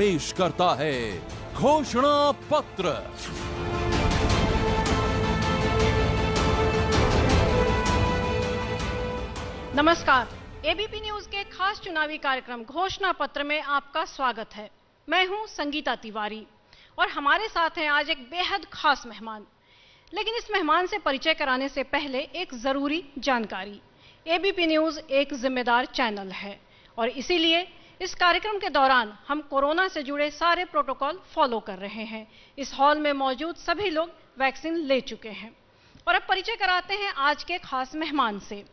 पेश करता है घोषणा पत्र। नमस्कार, एबीपी न्यूज के खास चुनावी कार्यक्रम घोषणा पत्र में आपका स्वागत है। मैं हूं संगीता तिवारी और हमारे साथ हैं आज एक बेहद खास मेहमान। लेकिन इस मेहमान से परिचय कराने से पहले एक जरूरी जानकारी। एबीपी न्यूज एक जिम्मेदार चैनल है और इसीलिए इस कार्यक्रम के दौरान हम कोरोना से जुड़े सारे प्रोटोकॉल फॉलो कर रहे हैं। इस हॉल में मौजूद सभी लोग वैक्सीन ले चुके हैं। और अब परिचय कराते हैं आज के खास मेहमान से।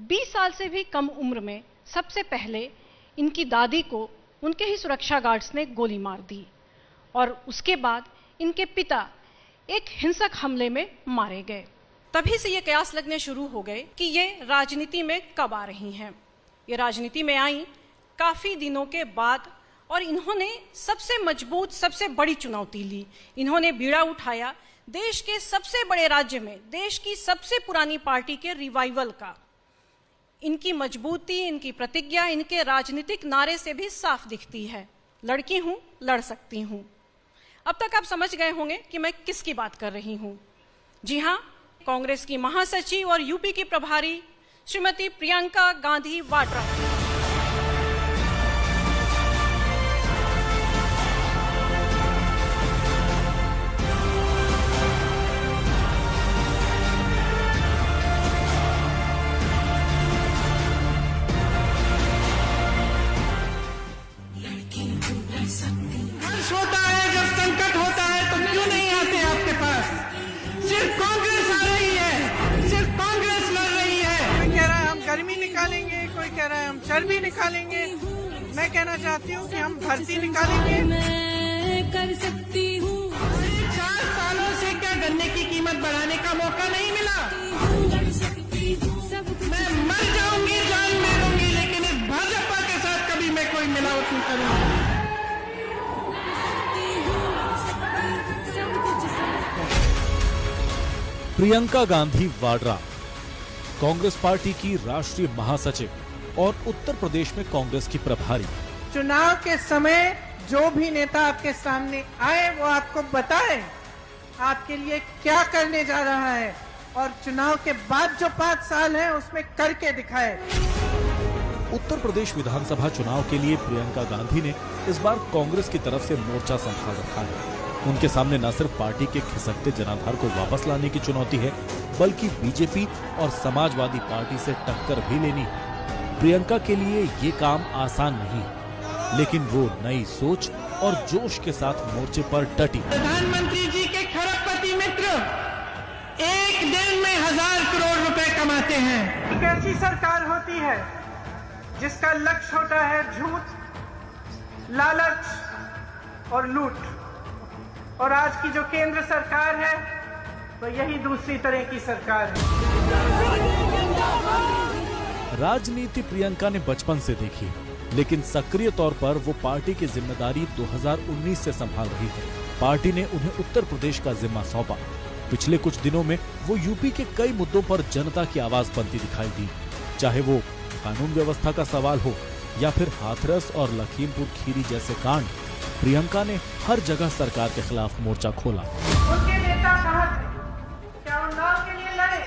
20 साल से भी कम उम्र में सबसे पहले इनकी दादी को उनके ही सुरक्षा गार्ड्स ने गोली मार दी और उसके बाद इनके पिता एक हिंसक हमले में मारे गए। तभी से ये कयास लगने शुरू हो गए कि ये राजनीति में कब आ रही हैं। ये राजनीति में आई काफी दिनों के बाद और इन्होंने सबसे मजबूत, सबसे बड़ी चुनौती ली। इन्होंने बीड़ा उठाया देश के सबसे बड़े राज्य में देश की सबसे पुरानी पार्टी के रिवाइवल का। इनकी मजबूती, इनकी प्रतिज्ञा इनके राजनीतिक नारे से भी साफ दिखती है। लड़की हूं, लड़ सकती हूं। अब तक आप समझ गए होंगे कि मैं किसकी बात कर रही हूं। जी हां, कांग्रेस की महासचिव और यूपी की प्रभारी श्रीमती प्रियंका गांधी वाड्रा। होता है जब संकट होता है तो क्यों नहीं आते आपके पास? सिर्फ कांग्रेस आ रही है, सिर्फ कांग्रेस लड़ रही है। कोई कह रहा है हम गर्मी निकालेंगे, कोई कह रहा है हम चर्बी निकालेंगे। मैं कहना चाहती हूँ कि हम भर्ती निकालेंगे। मैं कर सकती हूँ। 4 सालों से क्या गन्ने की कीमत बढ़ाने का मौका नहीं मिला? मैं मर जाऊंगी, जान दे दूंगी, लेकिन इस भाजपा के साथ कभी मैं कोई मिलावट नहीं करूंगी। प्रियंका गांधी वाड्रा कांग्रेस पार्टी की राष्ट्रीय महासचिव और उत्तर प्रदेश में कांग्रेस की प्रभारी। चुनाव के समय जो भी नेता आपके सामने आए वो आपको बताए आपके लिए क्या करने जा रहा है और चुनाव के बाद जो 5 साल है उसमें करके दिखाए। उत्तर प्रदेश विधानसभा चुनाव के लिए प्रियंका गांधी ने इस बार कांग्रेस की तरफ से मोर्चा संभाल रखा है। उनके सामने न सिर्फ पार्टी के खिसकते जनाधार को वापस लाने की चुनौती है, बल्कि बीजेपी और समाजवादी पार्टी से टक्कर भी लेनी है। प्रियंका के लिए ये काम आसान नहीं है, लेकिन वो नई सोच और जोश के साथ मोर्चे पर डटी। प्रधानमंत्री जी के खरबपति मित्र एक दिन में 1000 करोड़ रुपए कमाते हैं। एक ऐसी सरकार होती है जिसका लक्ष्य होता है झूठ, लालच और लूट। और आज की जो केंद्र सरकार है तो यही दूसरी तरह की सरकार है। राजनीति प्रियंका ने बचपन से देखी, लेकिन सक्रिय तौर पर वो पार्टी की जिम्मेदारी 2019 से संभाल रही है। पार्टी ने उन्हें उत्तर प्रदेश का जिम्मा सौंपा। पिछले कुछ दिनों में वो यूपी के कई मुद्दों पर जनता की आवाज बनती दिखाई दी, चाहे वो कानून व्यवस्था का सवाल हो या फिर हाथरस और लखीमपुर खीरी जैसे कांड। प्रियंका ने हर जगह सरकार के खिलाफ मोर्चा खोला। उनके नेता कहाँ थे? क्या उन्नाव के लिए लड़े?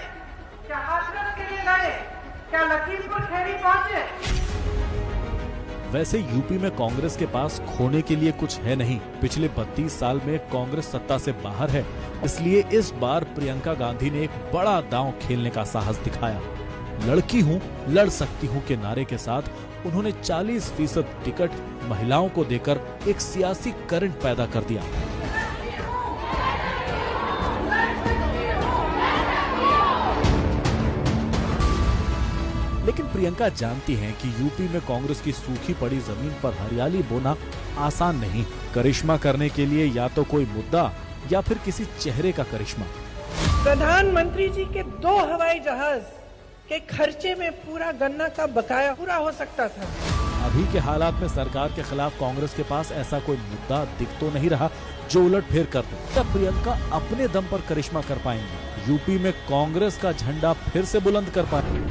क्या हाथरस के लिए लड़े? क्या लखीमपुर खीरी पहुंचे? वैसे यूपी में कांग्रेस के पास खोने के लिए कुछ है नहीं। पिछले 32 साल में कांग्रेस सत्ता से बाहर है, इसलिए इस बार प्रियंका गांधी ने एक बड़ा दांव खेलने का साहस दिखाया। लड़की हूँ, लड़ सकती हूँ के नारे के साथ उन्होंने 40% टिकट महिलाओं को देकर एक सियासी करंट पैदा कर दिया। लेकिन प्रियंका जानती हैं कि यूपी में कांग्रेस की सूखी पड़ी जमीन पर हरियाली बोना आसान नहीं। करिश्मा करने के लिए या तो कोई मुद्दा या फिर किसी चेहरे का करिश्मा। प्रधानमंत्री जी के 2 हवाई जहाज के खर्चे में पूरा गन्ना का बकाया पूरा हो सकता था। अभी के हालात में सरकार के खिलाफ कांग्रेस के पास ऐसा कोई मुद्दा दिख तो नहीं रहा जो उलटफेर कर दे। तब प्रियंका अपने दम पर करिश्मा कर पाएंगी, यूपी में कांग्रेस का झंडा फिर से बुलंद कर पाएंगे।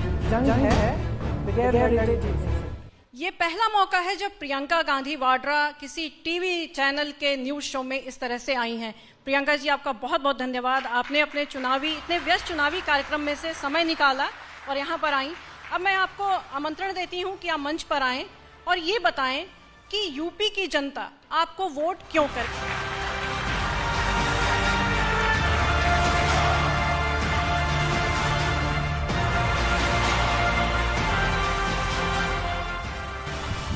ये पहला मौका है जब प्रियंका गांधी वाड्रा किसी टीवी चैनल के न्यूज शो में इस तरह से आई हैं। प्रियंका जी, आपका बहुत बहुत धन्यवाद। आपने अपने इतने व्यस्त चुनावी कार्यक्रम में से समय निकाला और यहाँ पर आई। अब मैं आपको आमंत्रण देती हूँ कि आप मंच पर आएं और ये बताएं कि यूपी की जनता आपको वोट क्यों करे।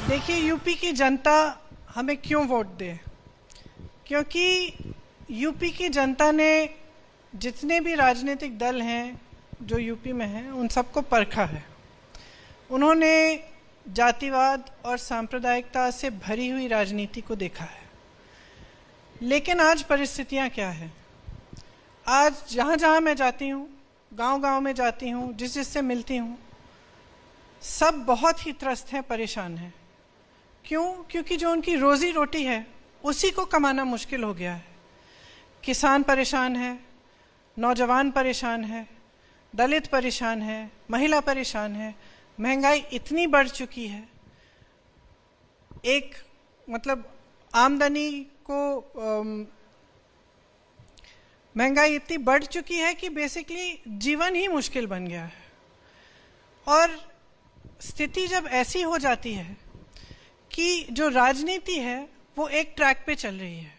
देखिए, यूपी की जनता हमें क्यों वोट दे, क्योंकि यूपी की जनता ने जितने भी राजनीतिक दल हैं जो यूपी में हैं उन सबको परखा है। उन्होंने जातिवाद और सांप्रदायिकता से भरी हुई राजनीति को देखा है। लेकिन आज परिस्थितियां क्या है? आज जहाँ जहाँ मैं जाती हूँ, गांव-गांव में जाती हूँ, जिससे मिलती हूँ, सब बहुत ही त्रस्त हैं, परेशान हैं। क्यों? क्योंकि जो उनकी रोजी रोटी है उसी को कमाना मुश्किल हो गया है। किसान परेशान है, नौजवान परेशान है, दलित परेशान है, महिला परेशान है। महंगाई इतनी बढ़ चुकी है, आमदनी को महंगाई इतनी बढ़ चुकी है कि बेसिकली जीवन ही मुश्किल बन गया है। और स्थिति जब ऐसी हो जाती है कि जो राजनीति है वो एक ट्रैक पे चल रही है,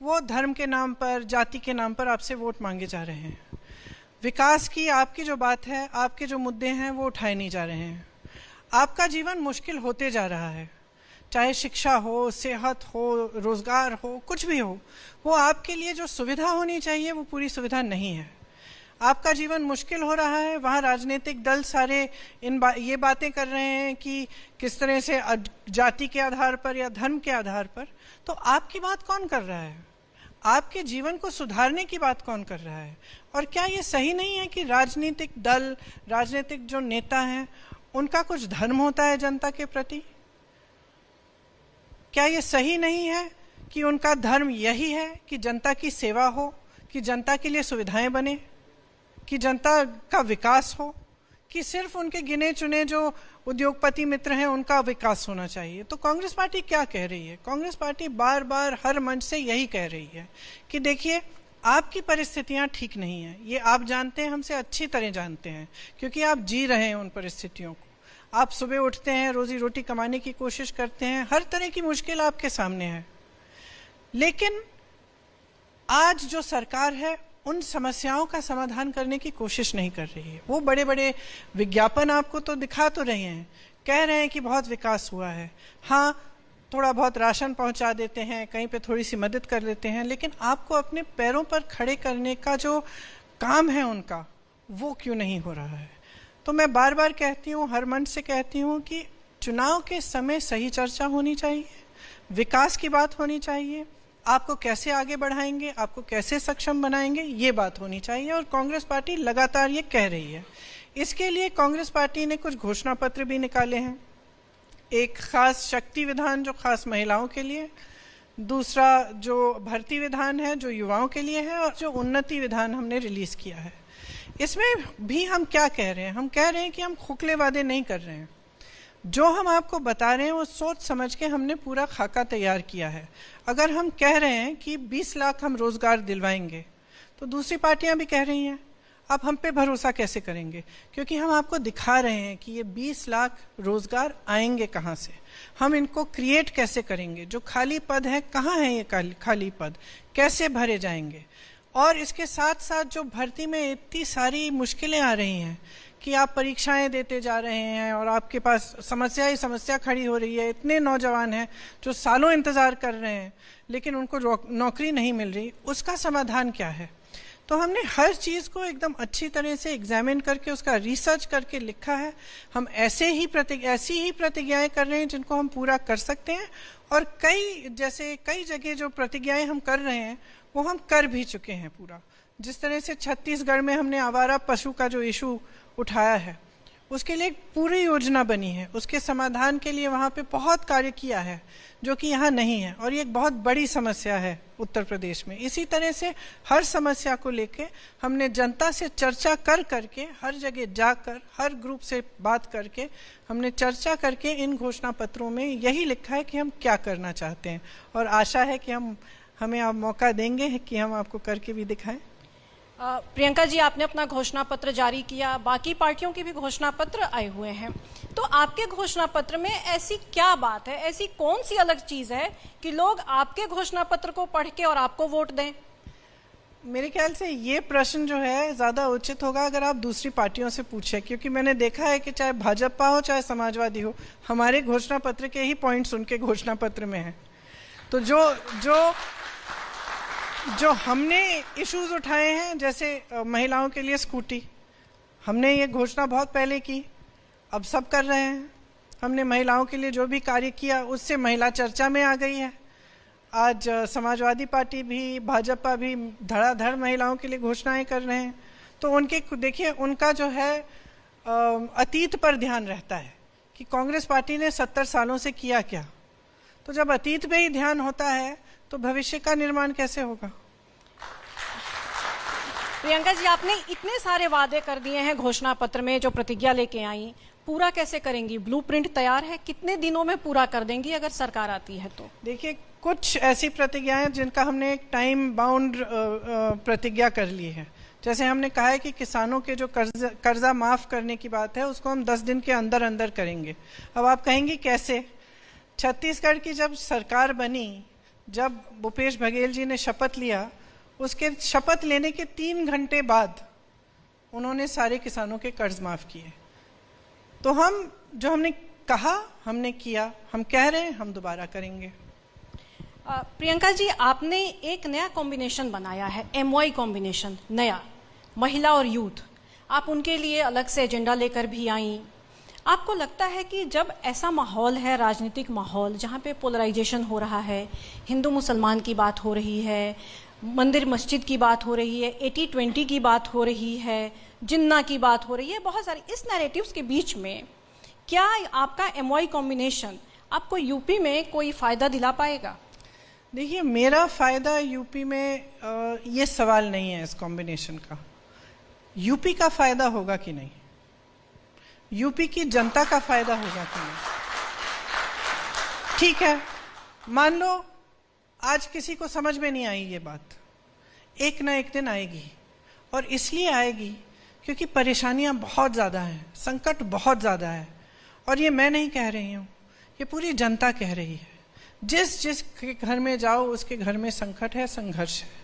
वो धर्म के नाम पर, जाति के नाम पर आपसे वोट मांगे जा रहे हैं। विकास की आपकी जो बात है, आपके जो मुद्दे हैं वो उठाए नहीं जा रहे हैं। आपका जीवन मुश्किल होते जा रहा है, चाहे शिक्षा हो, सेहत हो, रोजगार हो, कुछ भी हो, वो आपके लिए जो सुविधा होनी चाहिए वो पूरी सुविधा नहीं है। आपका जीवन मुश्किल हो रहा है। वहाँ राजनीतिक दल सारे ये बातें कर रहे हैं कि किस तरह से जाति के आधार पर या धर्म के आधार पर। तो आपकी बात कौन कर रहा है? आपके जीवन को सुधारने की बात कौन कर रहा है? और क्या ये सही नहीं है कि राजनीतिक दल, राजनीतिक जो नेता हैं, उनका कुछ धर्म होता है जनता के प्रति? क्या ये सही नहीं है कि उनका धर्म यही है कि जनता की सेवा हो, कि जनता के लिए सुविधाएं बने, कि जनता का विकास हो, कि सिर्फ उनके गिने चुने जो उद्योगपति मित्र हैं उनका विकास होना चाहिए? तो कांग्रेस पार्टी क्या कह रही है? कांग्रेस पार्टी बार बार हर मंच से यही कह रही है कि देखिए, आपकी परिस्थितियां ठीक नहीं है। ये आप जानते हैं, हमसे अच्छी तरह जानते हैं, क्योंकि आप जी रहे हैं उन परिस्थितियों को। आप सुबह उठते हैं, रोजी रोटी कमाने की कोशिश करते हैं, हर तरह की मुश्किल आपके सामने है। लेकिन आज जो सरकार है उन समस्याओं का समाधान करने की कोशिश नहीं कर रही है। वो बड़े बड़े विज्ञापन आपको तो दिखा तो रहे हैं, कह रहे हैं कि बहुत विकास हुआ है। हाँ, थोड़ा बहुत राशन पहुंचा देते हैं, कहीं पे थोड़ी सी मदद कर लेते हैं, लेकिन आपको अपने पैरों पर खड़े करने का जो काम है उनका, वो क्यों नहीं हो रहा है? तो मैं बार बार कहती हूँ, हर मंच से कहती हूँ कि चुनाव के समय सही चर्चा होनी चाहिए, विकास की बात होनी चाहिए, आपको कैसे आगे बढ़ाएंगे, आपको कैसे सक्षम बनाएंगे, ये बात होनी चाहिए। और कांग्रेस पार्टी लगातार ये कह रही है। इसके लिए कांग्रेस पार्टी ने कुछ घोषणा पत्र भी निकाले हैं। एक खास शक्ति विधान जो खास महिलाओं के लिए, दूसरा जो भर्ती विधान है जो युवाओं के लिए है, और जो उन्नति विधान हमने रिलीज किया है। इसमें भी हम क्या कह रहे हैं? हम कह रहे हैं कि हम खोखले वादे नहीं कर रहे हैं। जो हम आपको बता रहे हैं वो सोच समझ के हमने पूरा खाका तैयार किया है। अगर हम कह रहे हैं कि 20 लाख हम रोजगार दिलवाएंगे, तो दूसरी पार्टियां भी कह रही हैं, आप हम पे भरोसा कैसे करेंगे? क्योंकि हम आपको दिखा रहे हैं कि ये 20 लाख रोजगार आएंगे कहाँ से, हम इनको क्रिएट कैसे करेंगे, जो खाली पद है कहाँ है, ये खाली पद कैसे भरे जाएंगे। और इसके साथ साथ जो भर्ती में इतनी सारी मुश्किलें आ रही हैं कि आप परीक्षाएं देते जा रहे हैं और आपके पास समस्या ही समस्या खड़ी हो रही है। इतने नौजवान हैं जो सालों इंतजार कर रहे हैं लेकिन उनको नौकरी नहीं मिल रही, उसका समाधान क्या है? तो हमने हर चीज़ को एकदम अच्छी तरह से एग्जामिन करके उसका रिसर्च करके लिखा है। हम ऐसी ही प्रतिज्ञाएं कर रहे हैं जिनको हम पूरा कर सकते हैं, और कई जगह जो प्रतिज्ञाएं हम कर रहे हैं वो हम कर भी चुके हैं पूरा। जिस तरह से छत्तीसगढ़ में हमने आवारा पशु का जो इशू उठाया है, उसके लिए एक पूरी योजना बनी है, उसके समाधान के लिए वहाँ पे बहुत कार्य किया है जो कि यहाँ नहीं है, और ये एक बहुत बड़ी समस्या है उत्तर प्रदेश में। इसी तरह से हर समस्या को लेके हमने जनता से चर्चा कर करके, हर जगह जाकर, हर ग्रुप से बात करके, हमने चर्चा करके इन घोषणा पत्रों में यही लिखा है कि हम क्या करना चाहते हैं, और आशा है कि हमें आप मौका देंगे कि हम आपको करके भी दिखाएं। प्रियंका जी, आपने अपना घोषणा पत्र जारी किया, बाकी पार्टियों के भी घोषणा पत्र आए हुए हैं, तो आपके घोषणा पत्र में ऐसी क्या बात है, ऐसी कौन सी अलग चीज है कि लोग आपके घोषणा पत्र को पढ़ के और आपको वोट दें? मेरे ख्याल से ये प्रश्न जो है ज्यादा उचित होगा अगर आप दूसरी पार्टियों से पूछें, क्योंकि मैंने देखा है कि चाहे भाजपा हो चाहे समाजवादी हो, हमारे घोषणा पत्र के ही पॉइंट्स उनके घोषणा पत्र में हैं। तो जो हमने इश्यूज उठाए हैं, जैसे महिलाओं के लिए स्कूटी, हमने ये घोषणा बहुत पहले की, अब सब कर रहे हैं। हमने महिलाओं के लिए जो भी कार्य किया उससे महिला चर्चा में आ गई है। आज समाजवादी पार्टी भी, भाजपा भी धड़ाधड़ महिलाओं के लिए घोषणाएं कर रहे हैं। तो उनके देखिए, उनका जो है अतीत पर ध्यान रहता है कि कांग्रेस पार्टी ने 70 सालों से किया क्या। तो जब अतीत पे ही ध्यान होता है तो भविष्य का निर्माण कैसे होगा? प्रियंका जी, आपने इतने सारे वादे कर दिए हैं घोषणा पत्र में, जो प्रतिज्ञा लेके आई, पूरा कैसे करेंगी? ब्लूप्रिंट तैयार है, कितने दिनों में पूरा कर देंगी अगर सरकार आती है तो? देखिए, कुछ ऐसी प्रतिज्ञाएं जिनका हमने एक टाइम बाउंड प्रतिज्ञा कर ली है। जैसे हमने कहा है कि किसानों के जो कर्जा माफ करने की बात है उसको हम 10 दिन के अंदर अंदर करेंगे। अब आप कहेंगे कैसे? छत्तीसगढ़ की जब सरकार बनी, जब भूपेश बघेल जी ने शपथ लिया, उसके शपथ लेने के 3 घंटे बाद उन्होंने सारे किसानों के कर्ज माफ किए। तो हमने कहा हमने किया, हम कह रहे हैं हम दोबारा करेंगे। प्रियंका जी, आपने एक नया कॉम्बिनेशन बनाया है, MY कॉम्बिनेशन, नया, महिला और यूथ। आप उनके लिए अलग से एजेंडा लेकर भी आई। आपको लगता है कि जब ऐसा माहौल है, राजनीतिक माहौल, जहाँ पे पोलराइजेशन हो रहा है, हिंदू मुसलमान की बात हो रही है, मंदिर मस्जिद की बात हो रही है, 80-20 की बात हो रही है, जिन्ना की बात हो रही है, बहुत सारी इस नैरेटिव्स के बीच में क्या आपका MY कॉम्बिनेशन आपको यूपी में कोई फायदा दिला पाएगा? देखिए, मेरा फायदा यूपी में ये सवाल नहीं है इस कॉम्बिनेशन का। यूपी का फायदा होगा कि नहीं, यूपी की जनता का फायदा होगा कि नहीं। ठीक है, मान लो आज किसी को समझ में नहीं आई ये बात, एक ना एक दिन आएगी, और इसलिए आएगी क्योंकि परेशानियां बहुत ज़्यादा हैं, संकट बहुत ज़्यादा है। और ये मैं नहीं कह रही हूँ, ये पूरी जनता कह रही है। जिस के घर में जाओ उसके घर में संकट है, संघर्ष है।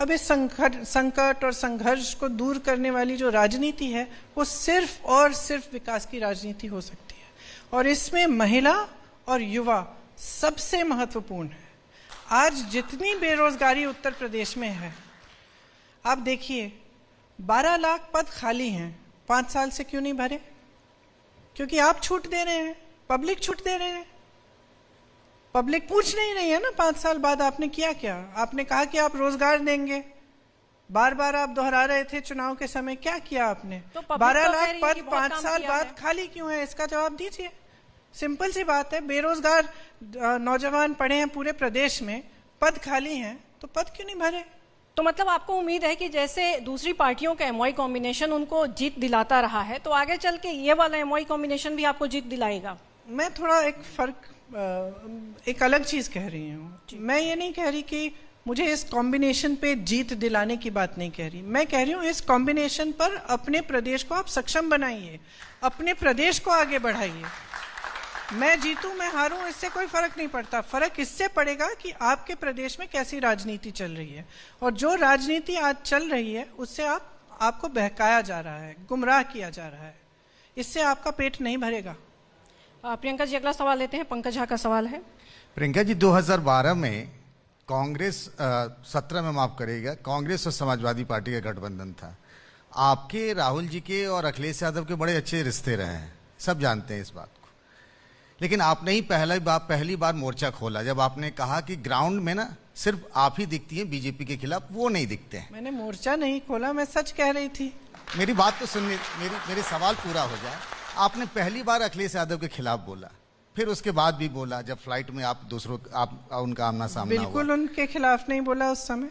अब इस संकट और संघर्ष को दूर करने वाली जो राजनीति है वो सिर्फ और सिर्फ विकास की राजनीति हो सकती है, और इसमें महिला और युवा सबसे महत्वपूर्ण है। आज जितनी बेरोजगारी उत्तर प्रदेश में है, आप देखिए 12 लाख पद खाली हैं, 5 साल से क्यों नहीं भरे? क्योंकि आप छूट दे रहे हैं, पब्लिक छूट दे रहे हैं। पब्लिक पूछ नहीं रही है ना 5 साल बाद आपने किया क्या। आपने कहा कि आप रोजगार देंगे, बार बार आप दोहरा रहे थे चुनाव के समय, क्या किया आपने? तो 12 लाख पद 5 साल बाद खाली क्यों है, इसका जवाब दीजिए। सिंपल सी बात है, बेरोजगार नौजवान पड़े हैं पूरे प्रदेश में, पद खाली हैं, तो पद क्यों नहीं भरे? तो मतलब आपको उम्मीद है कि जैसे दूसरी पार्टियों का MY कॉम्बिनेशन उनको जीत दिलाता रहा है, तो आगे चल के ये वाला MY कॉम्बिनेशन भी आपको जीत दिलाएगा? मैं थोड़ा एक अलग चीज कह रही हूँ। मैं ये नहीं कह रही कि मुझे इस कॉम्बिनेशन पे जीत दिलाने की बात नहीं कह रही। मैं कह रही हूँ इस कॉम्बिनेशन पर अपने प्रदेश को आप सक्षम बनाइए, अपने प्रदेश को आगे बढ़ाइए। मैं जीतूं मैं हारूं इससे कोई फर्क नहीं पड़ता। फर्क इससे पड़ेगा कि आपके प्रदेश में कैसी राजनीति चल रही है, और जो राजनीति आज चल रही है उससे आपको बहकाया जा रहा है, गुमराह किया जा रहा है। इससे आपका पेट नहीं भरेगा। प्रियंका जी, अगला सवाल लेते हैं। पंकज झा का सवाल है। प्रियंका जी, 2012 में कांग्रेस 17 में माफ करिएगा, कांग्रेस और समाजवादी पार्टी का गठबंधन था। आपके, राहुल जी के और अखिलेश यादव के बड़े अच्छे रिश्ते रहे हैं, सब जानते हैं इस बात को। लेकिन आपने ही पहली बार मोर्चा खोला जब आपने कहा कि ग्राउंड में ना सिर्फ आप ही दिखती हैं बीजेपी के खिलाफ, वो नहीं दिखते हैं। मैंने मोर्चा नहीं खोला, मैं सच कह रही थी। मेरी बात तो सुनिए, मेरी सवाल पूरा हो जाए। आपने पहली बार अखिलेश यादव के खिलाफ बोला, फिर उसके बाद भी बोला जब फ्लाइट में आप उनका आमना सामना हुआ। बिल्कुल उनके खिलाफ नहीं बोला उस समय,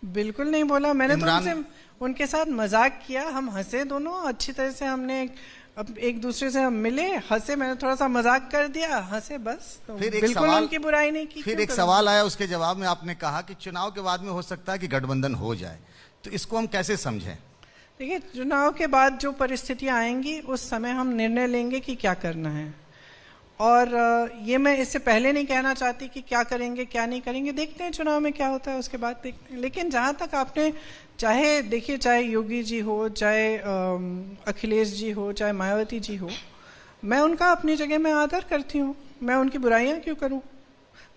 बिल्कुल नहीं बोला। मैंने तो उनके साथ मजाक किया, हम हंसे दोनों अच्छी तरह से, हमने एक दूसरे से हम मिले, हंसे, मैंने थोड़ा सा मजाक कर दिया, हंसे, बस। तो फिर एक बिल्कुल सवाल, उनकी बुराई नहीं की। फिर एक सवाल आया, उसके जवाब में आपने कहा कि चुनाव के बाद में हो सकता है कि गठबंधन हो जाए, तो इसको हम कैसे समझें? देखिए, चुनाव के बाद जो परिस्थितियां आएंगी उस समय हम निर्णय लेंगे कि क्या करना है, और ये मैं इससे पहले नहीं कहना चाहती कि क्या करेंगे क्या नहीं करेंगे, देखते हैं चुनाव में क्या होता है, उसके बाद देखते हैं। लेकिन जहाँ तक आपने, चाहे देखिए, चाहे योगी जी हो, चाहे अखिलेश जी हो, चाहे मायावती जी हो, मैं उनका अपनी जगह में आदर करती हूँ, मैं उनकी बुराइयाँ क्यों करूँ?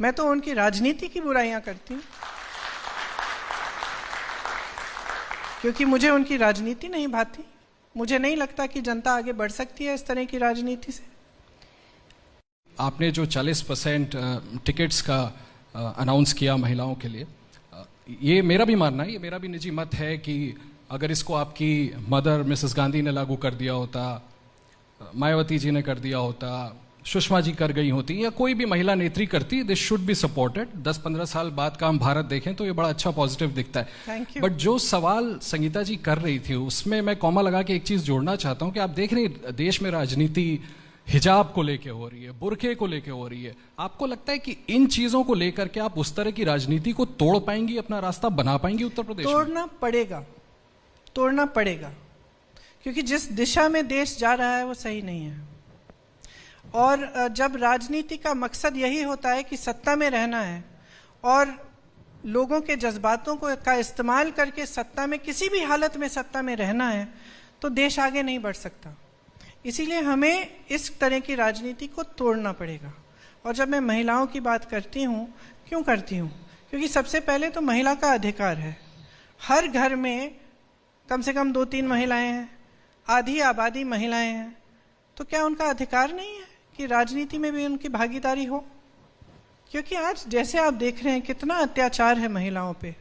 मैं तो उनकी राजनीति की बुराइयाँ करती हूँ, क्योंकि मुझे उनकी राजनीति नहीं भाती। मुझे नहीं लगता कि जनता आगे बढ़ सकती है इस तरह की राजनीति से। आपने जो 40% टिकट्स का अनाउंस किया महिलाओं के लिए, ये मेरा भी मानना है, ये मेरा भी निजी मत है कि अगर इसको आपकी मदर मिसेस गांधी ने लागू कर दिया होता, मायावती जी ने कर दिया होता, सुषमा जी कर गई होती, या कोई भी महिला नेत्री करती, दिस शुड बी सपोर्टेड। 10-15 साल बाद का हम भारत देखें तो ये बड़ा अच्छा पॉजिटिव दिखता है। बट जो सवाल संगीता जी कर रही थी उसमें मैं कॉमा लगा के एक चीज जोड़ना चाहता हूं कि आप देख रहे हैं देश में राजनीति हिजाब को लेके हो रही है, बुरखे को लेके हो रही है। आपको लगता है कि इन चीजों को लेकर के आप उस तरह की राजनीति को तोड़ पाएंगी, अपना रास्ता बना पाएंगी उत्तर प्रदेश में? तोड़ना पड़ेगा, क्योंकि जिस दिशा में देश जा रहा है वो सही नहीं है। और जब राजनीति का मकसद यही होता है कि सत्ता में रहना है और लोगों के जज्बातों का इस्तेमाल करके सत्ता में, किसी भी हालत में सत्ता में रहना है, तो देश आगे नहीं बढ़ सकता। इसीलिए हमें इस तरह की राजनीति को तोड़ना पड़ेगा। और जब मैं महिलाओं की बात करती हूँ, क्यों करती हूँ? क्योंकि सबसे पहले तो महिला का अधिकार है। हर घर में कम से कम 2-3 महिलाएं हैं, आधी आबादी महिलाएं हैं, तो क्या उनका अधिकार नहीं है कि राजनीति में भी उनकी भागीदारी हो? क्योंकि आज जैसे आप देख रहे हैं कितना अत्याचार है महिलाओं पे,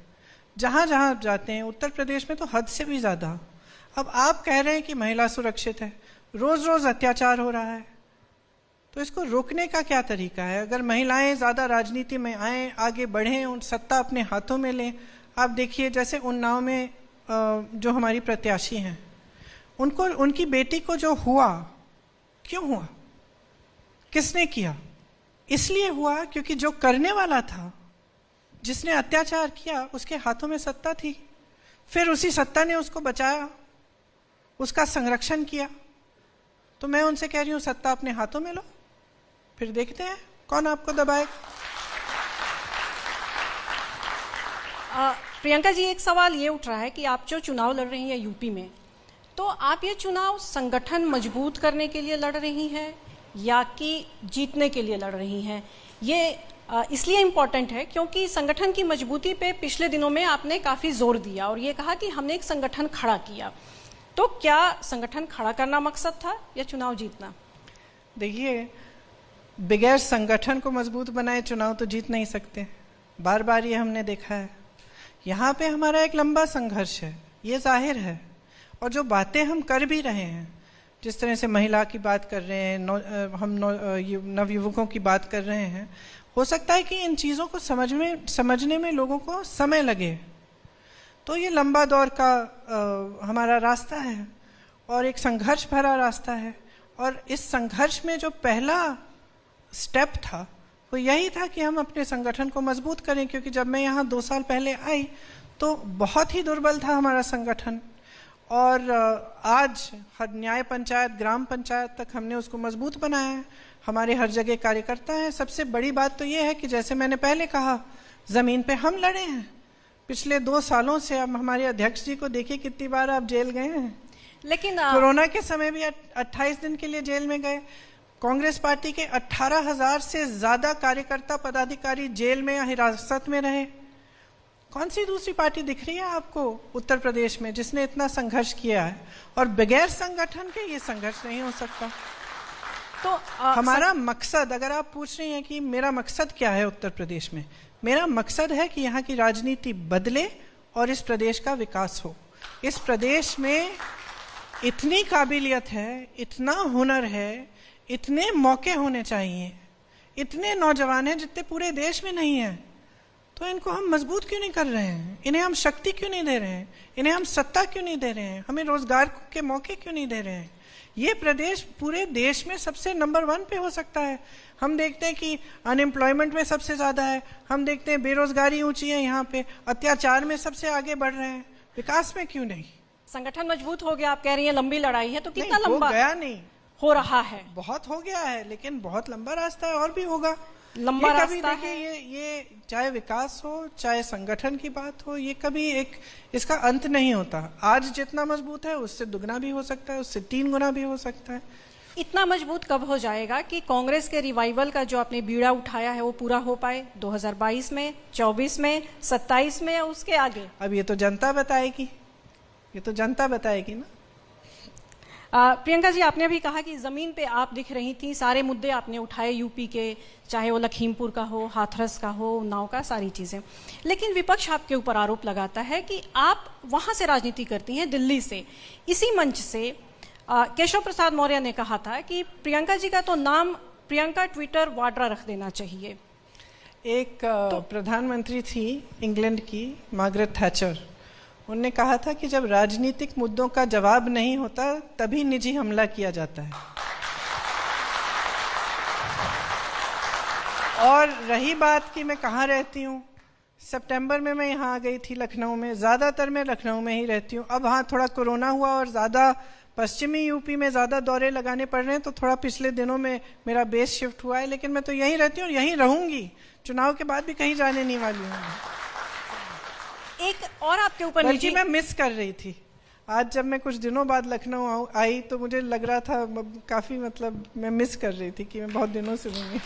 जहाँ जहाँ आप जाते हैं। उत्तर प्रदेश में तो हद से भी ज़्यादा। अब आप कह रहे हैं कि महिला सुरक्षित है, रोज रोज अत्याचार हो रहा है, तो इसको रोकने का क्या तरीका है? अगर महिलाएं ज़्यादा राजनीति में आएँ, आगे बढ़ें, उन सत्ता अपने हाथों में लें। आप देखिए जैसे उन्नाव में जो हमारी प्रत्याशी हैं, उनको, उनकी बेटी को जो हुआ, क्यों हुआ? किसने किया? इसलिए हुआ क्योंकि जो करने वाला था, जिसने अत्याचार किया, उसके हाथों में सत्ता थी। फिर उसी सत्ता ने उसको बचाया, उसका संरक्षण किया। तो मैं उनसे कह रही हूं, सत्ता अपने हाथों में लो, फिर देखते हैं कौन आपको दबाएगा। प्रियंका जी, एक सवाल ये उठ रहा है कि आप जो चुनाव लड़ रही हैं यूपी में, तो आप ये चुनाव संगठन मजबूत करने के लिए लड़ रही हैं या कि जीतने के लिए लड़ रही हैं? ये इसलिए इम्पोर्टेंट है क्योंकि संगठन की मजबूती पे पिछले दिनों में आपने काफ़ी जोर दिया और ये कहा कि हमने एक संगठन खड़ा किया। तो क्या संगठन खड़ा करना मकसद था या चुनाव जीतना? देखिए, बगैर संगठन को मजबूत बनाए चुनाव तो जीत नहीं सकते। बार बार ये हमने देखा है। यहाँ पे हमारा एक लंबा संघर्ष है, ये जाहिर है। और जो बातें हम कर भी रहे हैं, जिस तरह से महिला की बात कर रहे हैं, नवयुवकों की बात कर रहे हैं, हो सकता है कि इन चीज़ों को समझने में लोगों को समय लगे। तो ये लंबा दौर का हमारा रास्ता है और एक संघर्ष भरा रास्ता है। और इस संघर्ष में जो पहला स्टेप था वो यही था कि हम अपने संगठन को मजबूत करें, क्योंकि जब मैं यहाँ 2 साल पहले आई तो बहुत ही दुर्बल था हमारा संगठन। और आज हर न्याय पंचायत, ग्राम पंचायत तक हमने उसको मजबूत बनाया है। हमारे हर जगह कार्यकर्ता हैं। सबसे बड़ी बात तो ये है कि जैसे मैंने पहले कहा, ज़मीन पे हम लड़े हैं पिछले 2 सालों से। अब हमारे अध्यक्ष जी को देखिए कितनी बार आप जेल गए हैं। लेकिन कोरोना के समय भी 28 दिन के लिए जेल में गए। कांग्रेस पार्टी के 18,000 से ज़्यादा कार्यकर्ता पदाधिकारी जेल में या हिरासत में रहे। कौन सी दूसरी पार्टी दिख रही है आपको उत्तर प्रदेश में जिसने इतना संघर्ष किया है? और बगैर संगठन के ये संघर्ष नहीं हो सकता। तो हमारा मकसद, अगर आप पूछ रही हैं कि मेरा मकसद क्या है उत्तर प्रदेश में, मेरा मकसद है कि यहाँ की राजनीति बदले और इस प्रदेश का विकास हो। इस प्रदेश में इतनी काबिलियत है, इतना हुनर है, इतने मौके होने चाहिए, इतने नौजवान हैं जितने पूरे देश में नहीं हैं, तो इनको हम मजबूत क्यों नहीं कर रहे हैं? इन्हें हम शक्ति क्यों नहीं दे रहे हैं? इन्हें हम सत्ता क्यों नहीं दे रहे हैं? हमें रोजगार के मौके क्यों नहीं दे रहे हैं? ये प्रदेश पूरे देश में सबसे नंबर 1 पे हो सकता है। हम देखते हैं कि अनएम्प्लॉयमेंट में सबसे ज्यादा है, हम देखते हैं बेरोजगारी ऊंची है, यहाँ पे अत्याचार में सबसे आगे बढ़ रहे हैं, विकास में क्यों नहीं? संगठन मजबूत हो गया, आप कह रही हैं लंबी लड़ाई है, तो कितना नहीं, लंबा हो गया नहीं, हो रहा है? बहुत हो गया है, लेकिन बहुत लंबा रास्ता है और भी होगा। लंबा ये कभी रास्ता देखिए, है। ये चाहे विकास हो, चाहे संगठन की बात हो, ये कभी इसका अंत नहीं होता। आज जितना मजबूत है उससे दुगना भी हो सकता है, उससे 3 गुना भी हो सकता है। इतना मजबूत कब हो जाएगा कि कांग्रेस के रिवाइवल का जो आपने बीड़ा उठाया है वो पूरा हो पाए? 2022 में, 24 में, 27 में या उसके आगे? अब ये तो जनता बताएगी, ये तो जनता बताएगी ना। प्रियंका जी, आपने अभी कहा कि जमीन पे आप दिख रही थी, सारे मुद्दे आपने उठाए यूपी के, चाहे वो लखीमपुर का हो, हाथरस का हो, उन्नाव का, सारी चीजें। लेकिन विपक्ष आपके ऊपर आरोप लगाता है कि आप वहां से राजनीति करती हैं, दिल्ली से। इसी मंच से केशव प्रसाद मौर्य ने कहा था कि प्रियंका जी का तो नाम प्रियंका ट्विटर वाड्रा रख देना चाहिए। एक प्रधानमंत्री थी इंग्लैंड की, मार्गरेट थैचर, उन्होंने कहा था कि जब राजनीतिक मुद्दों का जवाब नहीं होता तभी निजी हमला किया जाता है। और रही बात कि मैं कहाँ रहती हूँ, सितंबर में मैं यहाँ आ गई थी लखनऊ में, ज़्यादातर मैं लखनऊ में ही रहती हूँ। अब हाँ, थोड़ा कोरोना हुआ और ज़्यादा पश्चिमी यूपी में ज़्यादा दौरे लगाने पड़ रहे हैं, तो थोड़ा पिछले दिनों में मेरा बेस शिफ्ट हुआ है, लेकिन मैं तो यहीं रहती हूँ और यहीं रहूंगी। चुनाव के बाद भी कहीं जाने नहीं वाली हूँ। एक और आपके ऊपर बल्कि मैं मिस कर रही थी। आज जब मैं कुछ दिनों बाद लखनऊ आई तो मुझे लग रहा था काफ़ी, मतलब मैं मिस कर रही थी कि मैं बहुत दिनों से नहीं।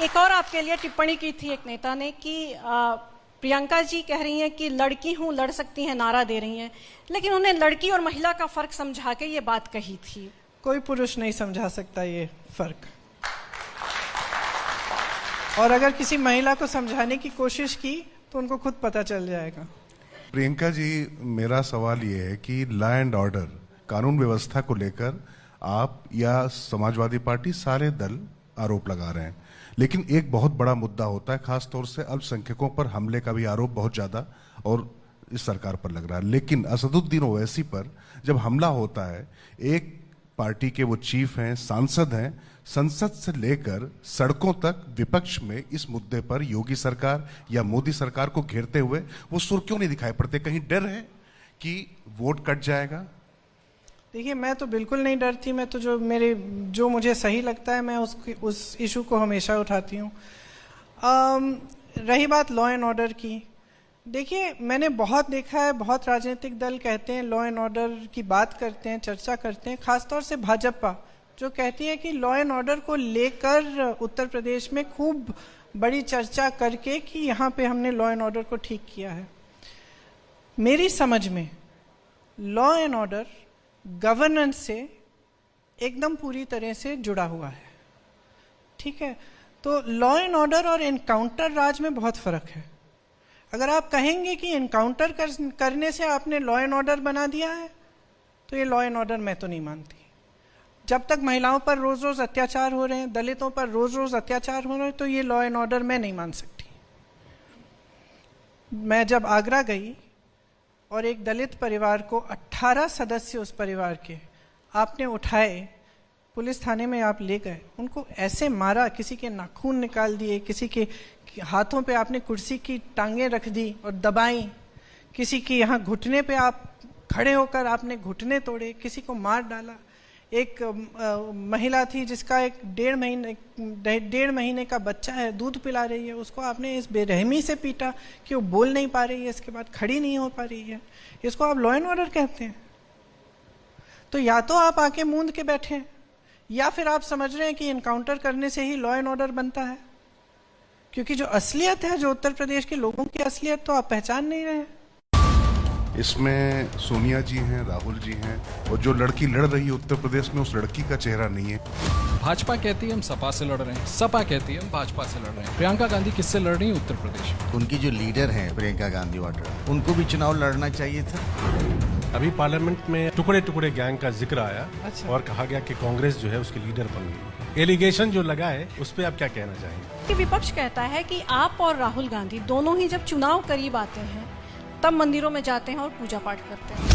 एक और आपके लिए टिप्पणी की थी एक नेता ने कि प्रियंका जी कह रही हैं कि लड़की हूं, लड़ सकती हैं, नारा दे रही हैं, लेकिन उन्हें लड़की और महिला का फर्क समझा के ये बात कही थी। कोई पुरुष नहीं समझा सकता ये फर्क, और अगर किसी महिला को समझाने की कोशिश की तो उनको खुद पता चल जाएगा। प्रियंका जी, मेरा सवाल ये है कि लॉ एंड ऑर्डर, कानून व्यवस्था को लेकर आप या समाजवादी पार्टी, सारे दल आरोप लगा रहे हैं, लेकिन एक बहुत बड़ा मुद्दा होता है, खास तौर से अल्पसंख्यकों पर हमले का भी आरोप बहुत ज्यादा और इस सरकार पर लग रहा है। लेकिन असदुद्दीन ओवैसी पर जब हमला होता है, एक पार्टी के वो चीफ हैं, सांसद हैं, संसद से लेकर सड़कों तक विपक्ष में इस मुद्दे पर योगी सरकार या मोदी सरकार को घेरते हुए वो सुर क्यों नहीं दिखाई पड़ते? कहीं डर है कि वोट कट जाएगा? देखिए, मैं तो बिल्कुल नहीं डरती। मैं तो जो मुझे सही लगता है मैं उस इशू को हमेशा उठाती हूँ। रही बात लॉ एंड ऑर्डर की, देखिए मैंने बहुत देखा है, बहुत राजनीतिक दल कहते हैं लॉ एंड ऑर्डर की बात करते हैं, चर्चा करते हैं, खासतौर से भाजपा जो कहती है कि लॉ एंड ऑर्डर को लेकर उत्तर प्रदेश में खूब बड़ी चर्चा करके कि यहाँ पे हमने लॉ एंड ऑर्डर को ठीक किया है। मेरी समझ में लॉ एंड ऑर्डर गवर्नेंस से एकदम पूरी तरह से जुड़ा हुआ है, ठीक है? तो लॉ एंड ऑर्डर और एनकाउंटर राज में बहुत फर्क है। अगर आप कहेंगे कि एनकाउंटर करने से आपने लॉ एंड ऑर्डर बना दिया है, तो ये लॉ एंड ऑर्डर मैं तो नहीं मानती। जब तक महिलाओं पर रोज रोज अत्याचार हो रहे हैं, दलितों पर रोज रोज अत्याचार हो रहे हैं, तो ये लॉ एंड ऑर्डर मैं नहीं मान सकती। मैं जब आगरा गई और एक दलित परिवार को 18 सदस्य उस परिवार के आपने उठाए, पुलिस थाने में आप ले गए, उनको ऐसे मारा, किसी के नाखून निकाल दिए, किसी के हाथों पे आपने कुर्सी की टांगें रख दी और दबाई, किसी की यहाँ घुटने पे आप खड़े होकर आपने घुटने तोड़े, किसी को मार डाला। एक महिला थी जिसका एक 1.5 महीने का बच्चा है, दूध पिला रही है, उसको आपने इस बेरहमी से पीटा कि वो बोल नहीं पा रही है, इसके बाद खड़ी नहीं हो पा रही है। इसको आप लॉ एंड ऑर्डर कहते हैं? तो या तो आप आके मूंद के बैठे हैं, या फिर आप समझ रहे हैं कि इनकाउंटर करने से ही लॉ एंड ऑर्डर बनता है। क्योंकि जो असलियत है, जो उत्तर प्रदेश के लोगों की असलियत, तो आप पहचान नहीं रहे हैं। इसमें सोनिया जी हैं, राहुल जी हैं, और जो लड़की लड़ रही है उत्तर प्रदेश में, उस लड़की का चेहरा नहीं है। भाजपा कहती है हम सपा से लड़ रहे हैं, सपा कहती है हम भाजपा से लड़ रहे हैं। प्रियंका गांधी किससे लड़ रही है उत्तर प्रदेश में? उनकी जो लीडर हैं प्रियंका गांधी वाड्रा, उनको भी चुनाव लड़ना चाहिए था। अभी पार्लियामेंट में टुकड़े टुकड़े गैंग का जिक्र आया अच्छा। और कहा गया कि कांग्रेस जो है उसके लीडर बन गई। एलिगेशन जो लगा है उस पर आप क्या कहना चाहेंगे? कि विपक्ष कहता है कि आप और राहुल गांधी दोनों ही जब चुनाव करीब आते हैं तब मंदिरों में जाते हैं और पूजा पाठ करते हैं।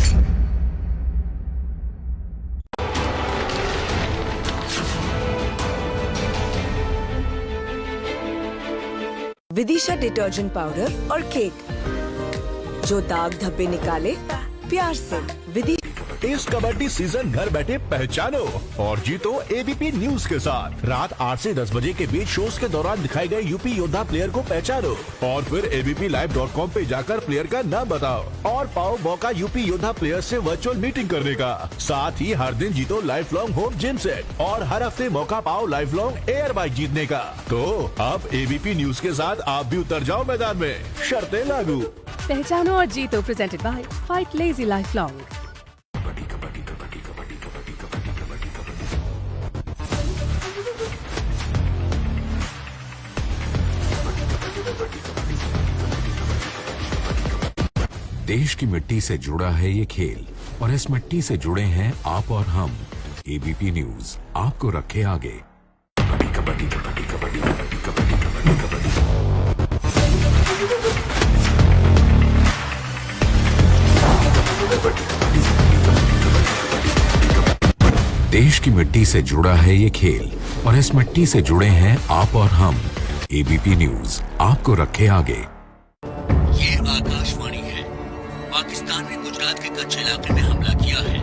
विदिशा डिटर्जेंट पाउडर और केक जो दाग धब्बे निकाले प्यार से। विदिशा इस कबड्डी सीजन घर बैठे पहचानो और जीतो एबीपी न्यूज के साथ। रात 8 से 10 बजे के बीच शोज के दौरान दिखाए गए यूपी योद्धा प्लेयर को पहचानो और फिर abplive.com पे जाकर प्लेयर का नाम बताओ और पाओ मौका यूपी योद्धा प्लेयर से वर्चुअल मीटिंग करने का। साथ ही हर दिन जीतो life long home gym set और हर हफ्ते मौका पाओ लाइफ लॉन्ग एयर बाइक जीतने का। तो अब एबीपी न्यूज के साथ आप भी उतर जाओ मैदान में, शर्तें लागू। पहचानो और जीतो presented by fight lazy life long. देश की मिट्टी से जुड़ा है ये खेल और इस मिट्टी से जुड़े हैं आप और हम। एबीपी न्यूज आपको रखे आगे। कबड्डी कबड्डी कबड्डी कबड्डी कबड्डी कबड्डी कबड्डी कबड्डी। देश की मिट्टी से जुड़ा है ये खेल और इस मिट्टी से जुड़े हैं आप और हम। एबीपी न्यूज आपको रखे आगे। ये आकाशवाणी है। पाकिस्तान ने गुजरात के कच्छ इलाके में हमला किया है।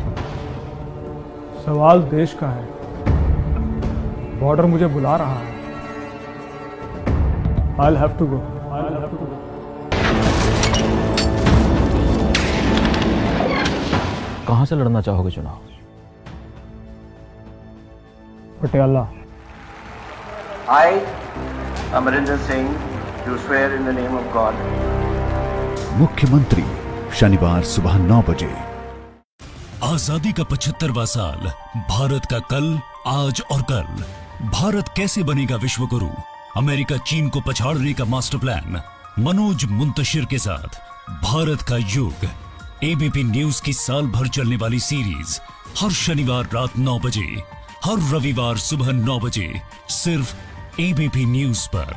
सवाल देश का है, बॉर्डर मुझे बुला रहा है। I'll have to go. I'll have to go. कहां से लड़ना चाहोगे चुनाव? Patiala. I, Amarinder Singh, do swear in the name of God. मुख्यमंत्री शनिवार सुबह 9 बजे। आजादी का 75वां साल, भारत का कल, आज और कल। भारत कैसे बनेगा विश्व गुरु? अमेरिका चीन को पछाड़ने का मास्टर प्लान। मनोज मुंतशिर के साथ भारत का युग। एबीपी न्यूज की साल भर चलने वाली सीरीज हर शनिवार रात 9 बजे, हर रविवार सुबह 9 बजे, सिर्फ एबीपी न्यूज पर।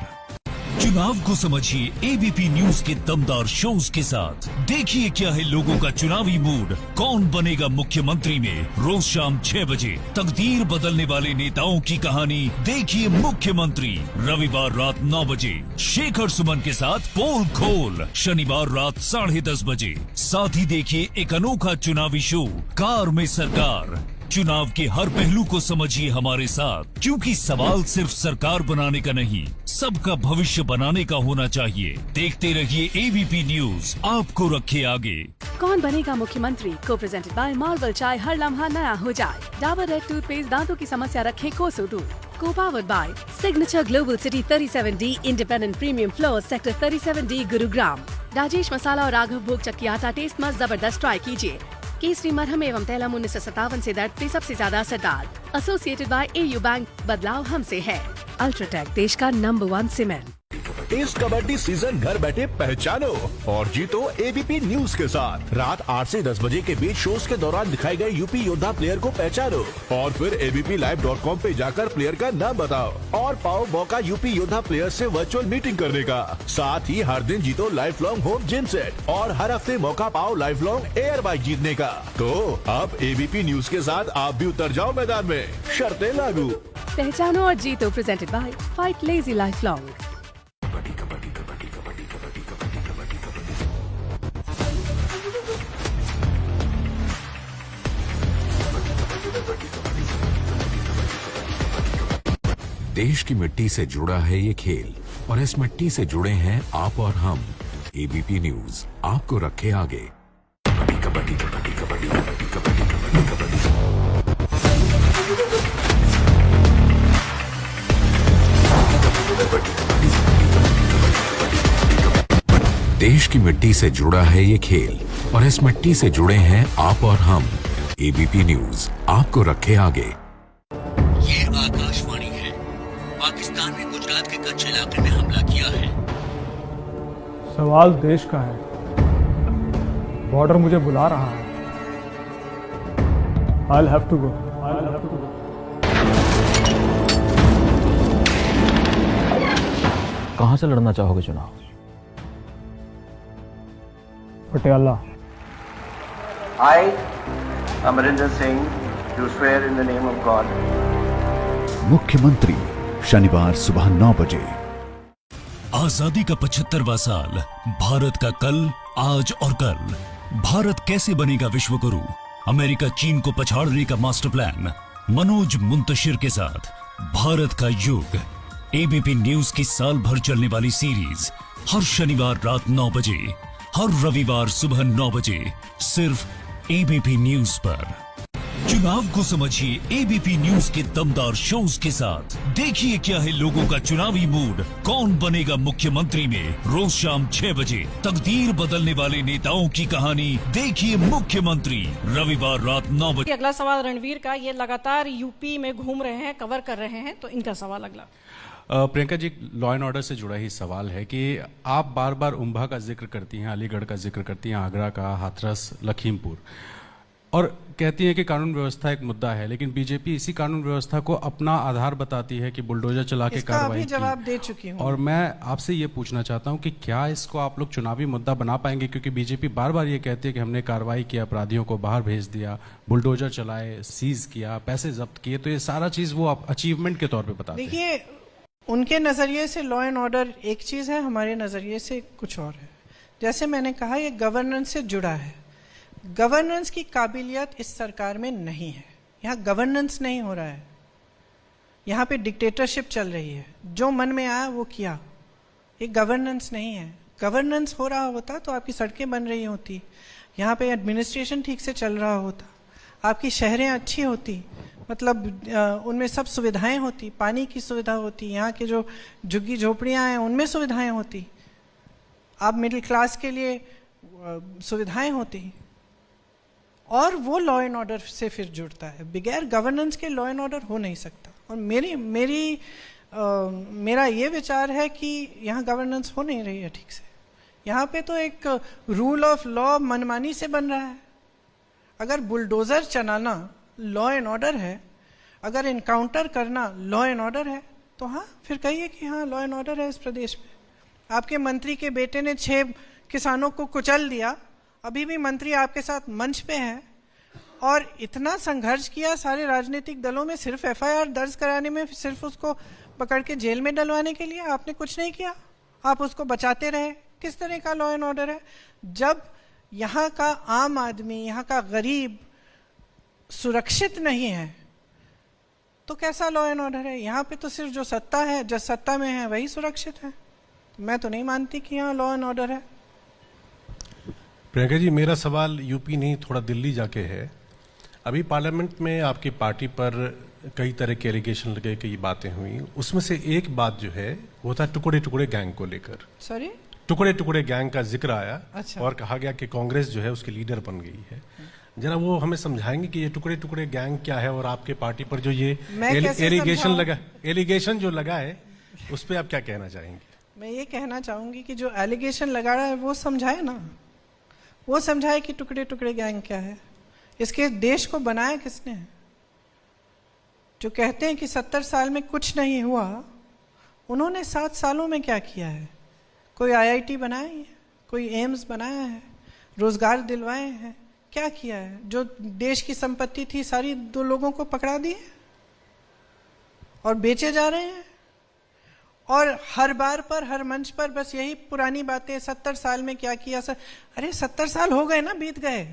चुनाव को समझिए एबीपी न्यूज के दमदार शोज के साथ। देखिए क्या है लोगों का चुनावी मूड, कौन बनेगा मुख्यमंत्री में। रोज शाम 6 बजे तकदीर बदलने वाले नेताओं की कहानी देखिए मुख्यमंत्री। रविवार रात 9 बजे शेखर सुमन के साथ पोल खोल। शनिवार रात 10:30 बजे। साथ ही देखिए एक अनोखा चुनावी शो कार में सरकार। चुनाव के हर पहलू को समझिए हमारे साथ, क्योंकि सवाल सिर्फ सरकार बनाने का नहीं, सबका भविष्य बनाने का होना चाहिए। देखते रहिए एबीपी न्यूज, आपको रखे आगे। कौन बनेगा मुख्यमंत्री को प्रेजेंटेड बाय मार्वल चाय, हर लम्हा नया हो जाए। डाबर रेड टूथपेस्ट, दांतों की समस्या रखें कोसों दूर। Co powered by Signature Global City 37D independent premium floor sector 37D Gurugram. Rajesh Masala और राघव भोग चक्की आटा टेस्ट मस्त जबरदस्त ट्राई कीजिए। केसरी मरहम एवं तैलम 1957 से दर्द पे सबसे ज्यादा असरदार। एसोसिएटेड बाय एयू बैंक, बदलाव हमसे है। अल्ट्राटेक देश का नंबर 1 सीमेंट। इस कबड्डी सीजन घर बैठे पहचानो और जीतो एबीपी न्यूज के साथ। रात 8 से 10 बजे के बीच शोज के दौरान दिखाए गए यूपी योद्धा प्लेयर को पहचानो और फिर abplive.com पे जाकर प्लेयर का नाम बताओ और पाओ मौका यूपी योद्धा प्लेयर से वर्चुअल मीटिंग करने का। साथ ही हर दिन जीतो life long home gym set और हर हफ्ते मौका पाओ लाइफ लॉन्ग एयर बाइक जीतने का। तो अब एबीपी न्यूज के साथ आप भी उतर जाओ मैदान में, शर्तें लागू। पहचानो और जीतो presented by fight lazy life long. देश की मिट्टी से जुड़ा है ये खेल और इस मिट्टी से जुड़े हैं आप और हम। एबीपी न्यूज आपको रखे आगे। कबड्डी कबड्डी कबड्डी कबड्डी कबड्डी कबड्डी कबड्डी कबड्डी। देश की मिट्टी से जुड़ा है ये खेल और इस मिट्टी से जुड़े हैं आप और हम। एबीपी न्यूज आपको रखे आगे। ये आकाशवाणी है। पाकिस्तान ने गुजरात के कच्छ इलाके में हमला किया है। सवाल देश का है, बॉर्डर मुझे बुला रहा है। I'll have to go. I'll have to go. कहां से लड़ना चाहोगे चुनाव? Patiala. I, Amarinder Singh, do swear in the name of God. मुख्यमंत्री शनिवार सुबह 9 बजे। आजादी का 75वां साल, भारत का कल, आज और कल। भारत कैसे बनेगा विश्व गुरु? अमेरिका चीन को पछाड़ने का मास्टर प्लान, मनोज मुंतशिर के साथ भारत का युग। एबीपी न्यूज की साल भर चलने वाली सीरीज हर शनिवार रात 9 बजे, हर रविवार सुबह 9 बजे, सिर्फ एबीपी न्यूज पर। चुनाव को समझिए एबीपी न्यूज के दमदार शोज के साथ। देखिए क्या है लोगों का चुनावी मूड, कौन बनेगा मुख्यमंत्री में, रोज शाम 6 बजे। तकदीर बदलने वाले नेताओं की कहानी देखिए मुख्यमंत्री, रविवार रात 9 बजे। अगला सवाल रणवीर का, ये लगातार यूपी में घूम रहे हैं, कवर कर रहे हैं, तो इनका सवाल अगला। Priyanka ji, law and order से जुड़ा ही सवाल है कि आप बार बार उम्भा का जिक्र करती हैं, अलीगढ़ का जिक्र करती हैं, आगरा का, हाथरस, लखीमपुर, और कहती है कि कानून व्यवस्था एक मुद्दा है, लेकिन बीजेपी इसी कानून व्यवस्था को अपना आधार बताती है कि बुलडोजर चला के कार्रवाई की। जवाब दे चुकी हूं। और मैं आपसे ये पूछना चाहता हूं कि क्या इसको आप लोग चुनावी मुद्दा बना पाएंगे, क्योंकि बीजेपी बार बार ये कहती है कि हमने कार्रवाई किया, अपराधियों को बाहर भेज दिया, बुलडोजर चलाए, सीज किया, पैसे जब्त किए, तो ये सारा चीज वो अचीवमेंट के तौर पर बताते हैं। देखिए, उनके नजरिए से लॉ एंड ऑर्डर एक चीज है, हमारे नजरिए से कुछ और है। जैसे मैंने कहा, ये गवर्नेंस से जुड़ा है। गवर्नेंस की काबिलियत इस सरकार में नहीं है। यहाँ गवर्नेंस नहीं हो रहा है, यहाँ पे डिक्टेटरशिप चल रही है, जो मन में आया वो किया। ये गवर्नेंस नहीं है। गवर्नेंस हो रहा होता तो आपकी सड़कें बन रही होती, यहाँ पे एडमिनिस्ट्रेशन ठीक से चल रहा होता, आपकी शहरें अच्छी होती, मतलब उनमें सब सुविधाएं होती, पानी की सुविधा होती, यहाँ के जो झुग्गी झोपड़ियाँ हैं उनमें सुविधाएं होती, आप मिडिल क्लास के लिए सुविधाएं होती, और वो लॉ एंड ऑर्डर से फिर जुड़ता है। बगैर गवर्नेंस के लॉ एंड ऑर्डर हो नहीं सकता। और मेरा ये विचार है कि यहाँ गवर्नेंस हो नहीं रही है ठीक से। यहाँ पे तो एक रूल ऑफ लॉ मनमानी से बन रहा है। अगर बुलडोजर चलाना लॉ एंड ऑर्डर है, अगर इनकाउंटर करना लॉ एंड ऑर्डर है, तो हाँ फिर कहिए कि हाँ लॉ एंड ऑर्डर है इस प्रदेश में। आपके मंत्री के बेटे ने 6 किसानों को कुचल दिया, अभी भी मंत्री आपके साथ मंच पे है, और इतना संघर्ष किया सारे राजनीतिक दलों में सिर्फ एफआईआर दर्ज कराने में, सिर्फ उसको पकड़ के जेल में डलवाने के लिए। आपने कुछ नहीं किया, आप उसको बचाते रहे। किस तरह का लॉ एंड ऑर्डर है? जब यहाँ का आम आदमी, यहाँ का गरीब सुरक्षित नहीं है तो कैसा लॉ एंड ऑर्डर है? यहाँ पे तो सिर्फ जो सत्ता है, जो सत्ता में है वही सुरक्षित है। मैं तो नहीं मानती कि यहाँ लॉ एंड ऑर्डर है। प्रियंका जी, मेरा सवाल यूपी नहीं, थोड़ा दिल्ली जाके है। अभी पार्लियामेंट में आपकी पार्टी पर कई तरह के एलिगेशन लगे, कई बातें हुई, उसमें से एक बात जो है वो था टुकड़े टुकड़े गैंग को लेकर। सॉरी, टुकड़े टुकड़े गैंग का जिक्र आया। अच्छा। और कहा गया कि कांग्रेस जो है उसकी लीडर बन गई है। जरा वो हमें समझाएंगे कि ये टुकड़े टुकड़े गैंग क्या है, और आपके पार्टी पर जो ये एलिगेशन जो लगा है उस पर आप क्या कहना चाहेंगे? मैं ये कहना चाहूंगी कि जो एलिगेशन लगा रहा है वो समझाए ना, वो समझाए कि टुकड़े टुकड़े गैंग क्या है। इसके देश को बनाया किसने है? जो कहते हैं कि 70 साल में कुछ नहीं हुआ, उन्होंने 7 सालों में क्या किया है? कोई आईआईटी बनाया है, कोई एम्स बनाया है, रोजगार दिलवाए हैं, क्या किया है? जो देश की संपत्ति थी सारी 2 लोगों को पकड़ा दी है और बेचे जा रहे हैं। और हर बार पर, हर मंच पर बस यही पुरानी बातें, 70 साल में क्या किया सर। अरे 70 साल हो गए ना, बीत गए।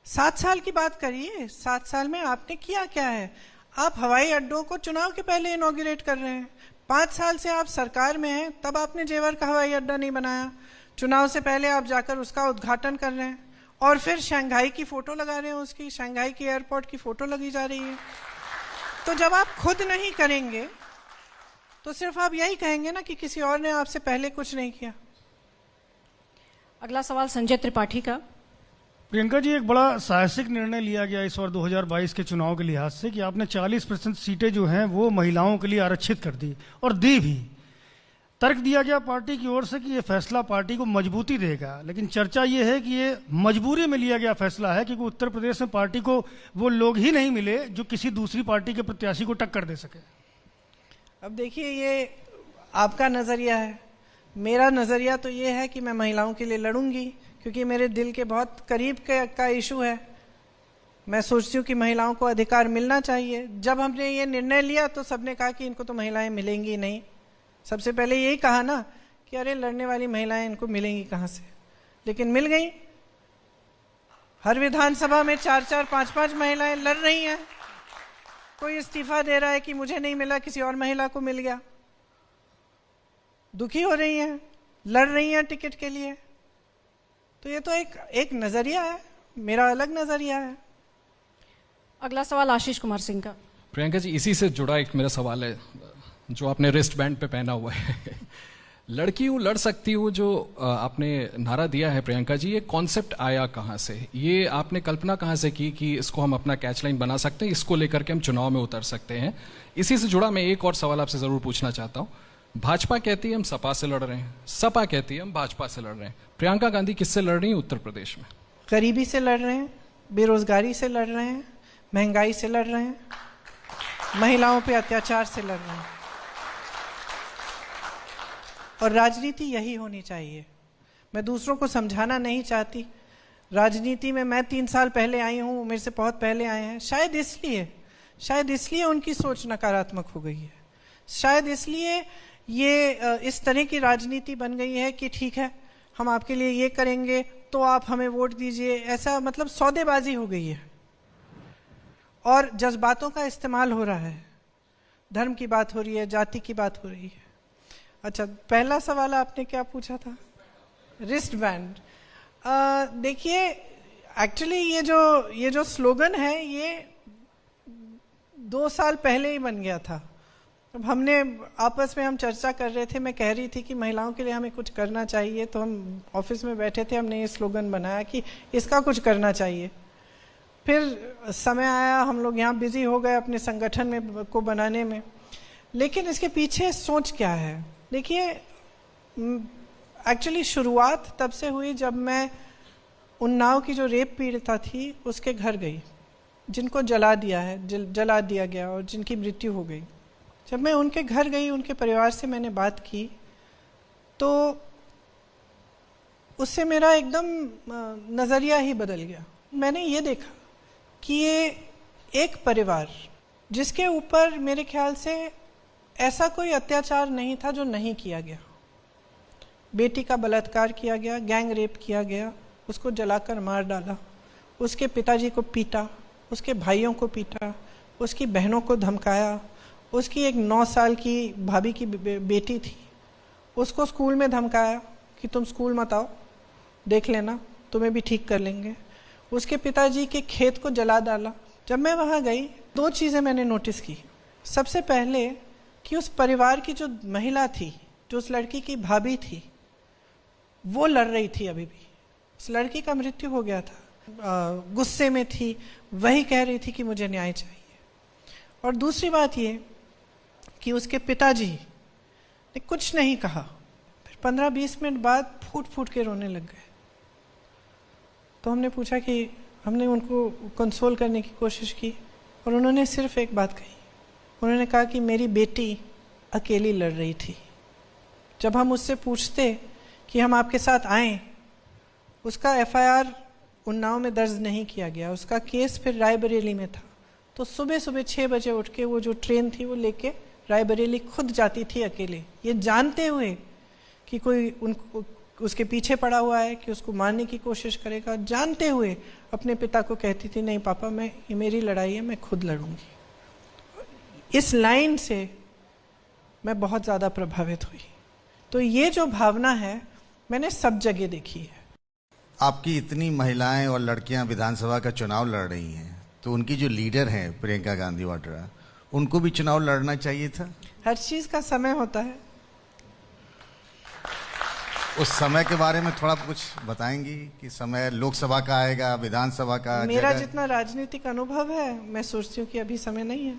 7 साल की बात करिए। 7 साल में आपने किया क्या है? आप हवाई अड्डों को चुनाव के पहले इनॉग्रेट कर रहे हैं। 5 साल से आप सरकार में हैं, तब आपने जेवर का हवाई अड्डा नहीं बनाया। चुनाव से पहले आप जाकर उसका उद्घाटन कर रहे हैं, और फिर शंघाई की फोटो लगा रहे हैं, उसकी शंघाई की एयरपोर्ट की फोटो लगी जा रही है। तो जब आप खुद नहीं करेंगे तो सिर्फ आप यही कहेंगे ना कि किसी और ने आपसे पहले कुछ नहीं किया। अगला सवाल संजय त्रिपाठी का। प्रियंका जी, एक बड़ा साहसिक निर्णय लिया गया इस बार 2022 के चुनाव के लिहाज से कि आपने 40% सीटें जो हैं वो महिलाओं के लिए आरक्षित कर दी, और दी भी। तर्क दिया गया पार्टी की ओर से कि ये फैसला पार्टी को मजबूती देगा, लेकिन चर्चा ये है कि ये मजबूरी में लिया गया फैसला है, क्योंकि उत्तर प्रदेश में पार्टी को वो लोग ही नहीं मिले जो किसी दूसरी पार्टी के प्रत्याशी को टक्कर दे सके। अब देखिए, ये आपका नज़रिया है, मेरा नज़रिया तो ये है कि मैं महिलाओं के लिए लड़ूंगी, क्योंकि मेरे दिल के बहुत करीब का इशू है। मैं सोचती हूँ कि महिलाओं को अधिकार मिलना चाहिए। जब हमने ये निर्णय लिया तो सबने कहा कि इनको तो महिलाएं मिलेंगी नहीं। सबसे पहले यही कहा ना कि अरे लड़ने वाली महिलाएं इनको मिलेंगी कहाँ से, लेकिन मिल गई। हर विधानसभा में 4-4, 5-5 महिलाएं लड़ रही हैं। कोई इस्तीफा दे रहा है कि मुझे नहीं मिला, किसी और महिला को मिल गया। दुखी हो रही हैं, लड़ रही हैं टिकट के लिए। तो ये तो एक नजरिया है, मेरा अलग नजरिया है। अगला सवाल आशीष कुमार सिंह का। प्रियंका जी, इसी से जुड़ा एक मेरा सवाल है जो आपने रिस्ट बैंड पे पहना हुआ है। लड़की हूँ लड़ सकती हूँ जो आपने नारा दिया है प्रियंका जी, ये कॉन्सेप्ट आया कहाँ से? ये आपने कल्पना कहाँ से की कि इसको हम अपना कैच लाइन बना सकते हैं, इसको लेकर के हम चुनाव में उतर सकते हैं? इसी से जुड़ा मैं एक और सवाल आपसे जरूर पूछना चाहता हूँ। भाजपा कहती है हम सपा से लड़ रहे हैं, सपा कहती है हम भाजपा से लड़ रहे हैं। प्रियंका गांधी किससे लड़ रही है उत्तर प्रदेश में? गरीबी से लड़ रहे हैं, बेरोजगारी से लड़ रहे हैं, महंगाई से लड़ रहे हैं, महिलाओं पे अत्याचार से लड़ रहे हैं। और राजनीति यही होनी चाहिए। मैं दूसरों को समझाना नहीं चाहती। राजनीति में मैं 3 साल पहले आई हूँ, मेरे से बहुत पहले आए हैं। शायद इसलिए उनकी सोच नकारात्मक हो गई है। शायद इसलिए ये इस तरह की राजनीति बन गई है कि ठीक है हम आपके लिए ये करेंगे तो आप हमें वोट दीजिए, ऐसा मतलब सौदेबाजी हो गई है और जज्बातों का इस्तेमाल हो रहा है। धर्म की बात हो रही है, जाति की बात हो रही है। अच्छा, पहला सवाल आपने क्या पूछा था? Wrist band. देखिए, एक्चुअली ये जो स्लोगन है ये 2 साल पहले ही बन गया था। अब हमने आपस में हम चर्चा कर रहे थे, मैं कह रही थी कि महिलाओं के लिए हमें कुछ करना चाहिए, तो हम ऑफिस में बैठे थे, हमने ये स्लोगन बनाया कि इसका कुछ करना चाहिए। फिर समय आया, हम लोग यहाँ बिजी हो गए अपने संगठन में को बनाने में। लेकिन इसके पीछे सोच क्या है? देखिए, एक्चुअली शुरुआत तब से हुई जब मैं उन्नाव की जो रेप पीड़िता थी उसके घर गई, जिनको जला दिया गया और जिनकी मृत्यु हो गई। जब मैं उनके घर गई, उनके परिवार से मैंने बात की, तो उससे मेरा एकदम नज़रिया ही बदल गया। मैंने ये देखा कि ये एक परिवार जिसके ऊपर मेरे ख्याल से ऐसा कोई अत्याचार नहीं था जो नहीं किया गया। बेटी का बलात्कार किया गया, गैंग रेप किया गया, उसको जलाकर मार डाला, उसके पिताजी को पीटा, उसके भाइयों को पीटा, उसकी बहनों को धमकाया, उसकी एक 9 साल की भाभी की बेटी थी, उसको स्कूल में धमकाया कि तुम स्कूल मत आओ, देख लेना तुम्हें भी ठीक कर लेंगे। उसके पिताजी के खेत को जला डाला। जब मैं वहाँ गई, 2 चीज़ें मैंने नोटिस की। सबसे पहले कि उस परिवार की जो महिला थी, जो उस लड़की की भाभी थी, वो लड़ रही थी अभी भी। उस लड़की का मृत्यु हो गया था, गुस्से में थी, वही कह रही थी कि मुझे न्याय चाहिए। और दूसरी बात ये कि उसके पिताजी ने कुछ नहीं कहा, फिर 15-20 मिनट बाद फूट फूट के रोने लग गए। तो हमने पूछा कि हमने उनको कंसोल करने की कोशिश की और उन्होंने सिर्फ एक बात कही। उन्होंने कहा कि मेरी बेटी अकेली लड़ रही थी। जब हम उससे पूछते कि हम आपके साथ आएं, उसका FIR उन्नाव में दर्ज नहीं किया गया, उसका केस फिर रायबरेली में था। तो सुबह सुबह 6 बजे उठ के वो जो ट्रेन थी वो लेके रायबरेली खुद जाती थी अकेले, ये जानते हुए कि कोई उसके पीछे पड़ा हुआ है, कि उसको मारने की कोशिश करेगा। जानते हुए अपने पिता को कहती थी, नहीं पापा, ये मेरी लड़ाई है, मैं खुद लड़ूंगी। इस लाइन से मैं बहुत ज़्यादा प्रभावित हुई। तो ये जो भावना है मैंने सब जगह देखी है। आपकी इतनी महिलाएं और लड़कियां विधानसभा का चुनाव लड़ रही हैं, तो उनकी जो लीडर हैं प्रियंका गांधी वाड्रा, उनको भी चुनाव लड़ना चाहिए था। हर चीज़ का समय होता है। उस समय के बारे में थोड़ा कुछ बताएंगी कि समय लोकसभा का आएगा, विधानसभा का? मेरा जितना राजनीतिक अनुभव है, मैं सोचती हूँ कि अभी समय नहीं है।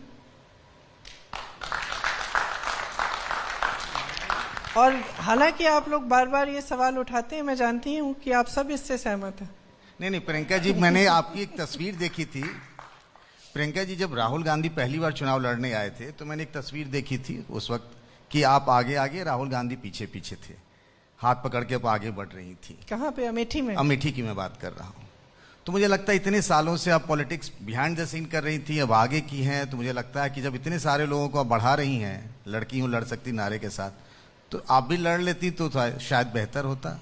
और हालांकि आप लोग बार बार ये सवाल उठाते हैं, मैं जानती हूँ कि आप सब इससे सहमत हैं। नहीं प्रियंका जी, मैंने आपकी एक तस्वीर देखी थी। प्रियंका जी, जब राहुल गांधी पहली बार चुनाव लड़ने आए थे तो मैंने एक तस्वीर देखी थी उस वक्त कि आप आगे आगे, राहुल गांधी पीछे पीछे थे, हाथ पकड़ के आप आगे बढ़ रही थी। कहाँ पे? अमेठी में? अमेठी की मैं बात कर रहा हूँ। तो मुझे लगता है इतने सालों से आप पॉलिटिक्स बिहाइंड द सीन कर रही थी, अब आगे की हैं, तो मुझे लगता है कि जब इतने सारे लोगों को आप बढ़ा रही हैं, लड़की हूँ लड़ सकती नारे के साथ, तो आप भी लड़ लेती तो शायद बेहतर होता।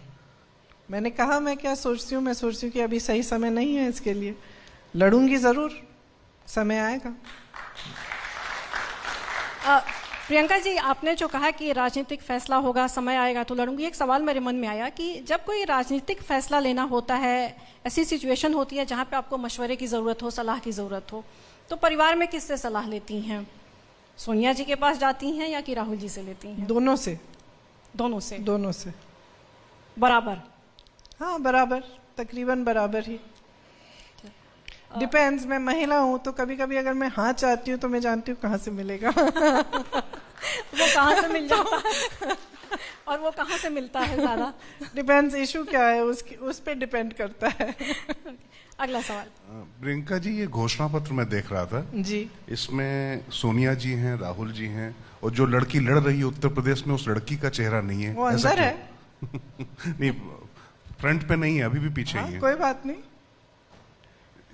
मैंने कहा मैं क्या सोचती हूँ, मैं सोचती हूँ कि अभी सही समय नहीं है इसके लिए। लड़ूंगी जरूर, समय आएगा। प्रियंका जी, आपने जो कहा कि राजनीतिक फैसला होगा, समय आएगा तो लड़ूंगी, एक सवाल मेरे मन में आया कि जब कोई राजनीतिक फैसला लेना होता है, ऐसी सिचुएशन होती है जहां पे आपको मशवरे की ज़रूरत हो, सलाह की ज़रूरत हो, तो परिवार में किससे सलाह लेती हैं? सोनिया जी के पास जाती हैं या कि राहुल जी से लेती हैं? दोनों से। दोनों से? दोनों से बराबर? हाँ, बराबर, तकरीबन बराबर ही। डिपेंड्स, मैं महिला हूँ तो कभी कभी अगर मैं हाँ चाहती हूँ तो मैं जानती हूँ कहाँ से मिलेगा। वो कहाँ से मिल जाता है और वो कहाँ से मिलता है ज़्यादा? डिपेंड्स, इशू क्या है उस पे डिपेंड करता है। अगला सवाल। प्रियंका जी, ये घोषणा पत्र मैं देख रहा था जी, इसमें सोनिया जी हैं, राहुल जी हैं, और जो लड़की लड़ रही है उत्तर प्रदेश में, उस लड़की का चेहरा नहीं है। वो अंदर है। नहीं, फ्रंट पे नहीं है, अभी भी पीछे ही है। कोई बात नहीं,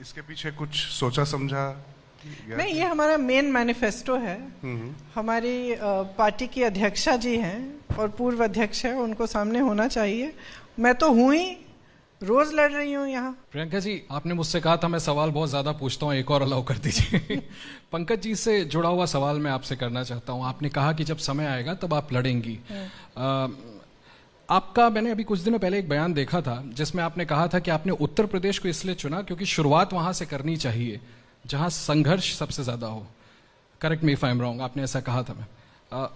इसके पीछे कुछ सोचा समझा? नहीं, ये हमारा मेन मैनिफेस्टो है। हमारी पार्टी की अध्यक्षा जी हैं और पूर्व अध्यक्ष है, उनको सामने होना चाहिए। मैं तो हूँ ही, रोज लड़ रही हूँ यहाँ। प्रियंका जी, आपने मुझसे कहा था मैं सवाल बहुत ज्यादा पूछता हूँ, एक और अलाउ कर दीजिए। पंकज जी से जुड़ा हुआ सवाल मैं आपसे करना चाहता हूँ। आपने कहा कि जब समय आएगा तब आप लड़ेंगी। आपका मैंने अभी कुछ दिनों पहले एक बयान देखा था जिसमें आपने कहा था कि आपने उत्तर प्रदेश को इसलिए चुना क्योंकि शुरुआत वहां से करनी चाहिए जहां संघर्ष सबसे ज्यादा हो। Correct me if I am wrong, आपने ऐसा कहा था।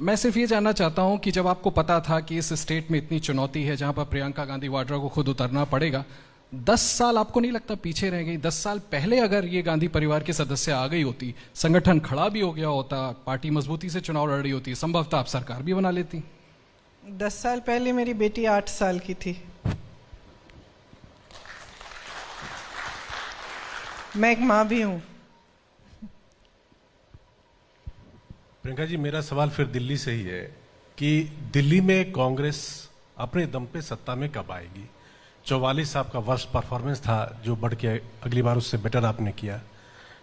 मैं सिर्फ ये जानना चाहता हूं कि जब आपको पता था कि इस स्टेट में इतनी चुनौती है जहां पर प्रियंका गांधी वाड्रा को खुद उतरना पड़ेगा, 10 साल आपको नहीं लगता पीछे रह गई? 10 साल पहले अगर ये गांधी परिवार के सदस्य आ गई होती, संगठन खड़ा भी हो गया होता, पार्टी मजबूती से चुनाव लड़ रही होती, संभवतः आप सरकार भी बना लेती। 10 साल पहले मेरी बेटी 8 साल की थी। मैं एक माँ भी हूँ। प्रियंका जी, मेरा सवाल फिर दिल्ली से ही है कि दिल्ली में कांग्रेस अपने दम पे सत्ता में कब आएगी? 44 आपका वर्ष परफॉर्मेंस था जो बढ़ के अगली बार उससे बेटर आपने किया।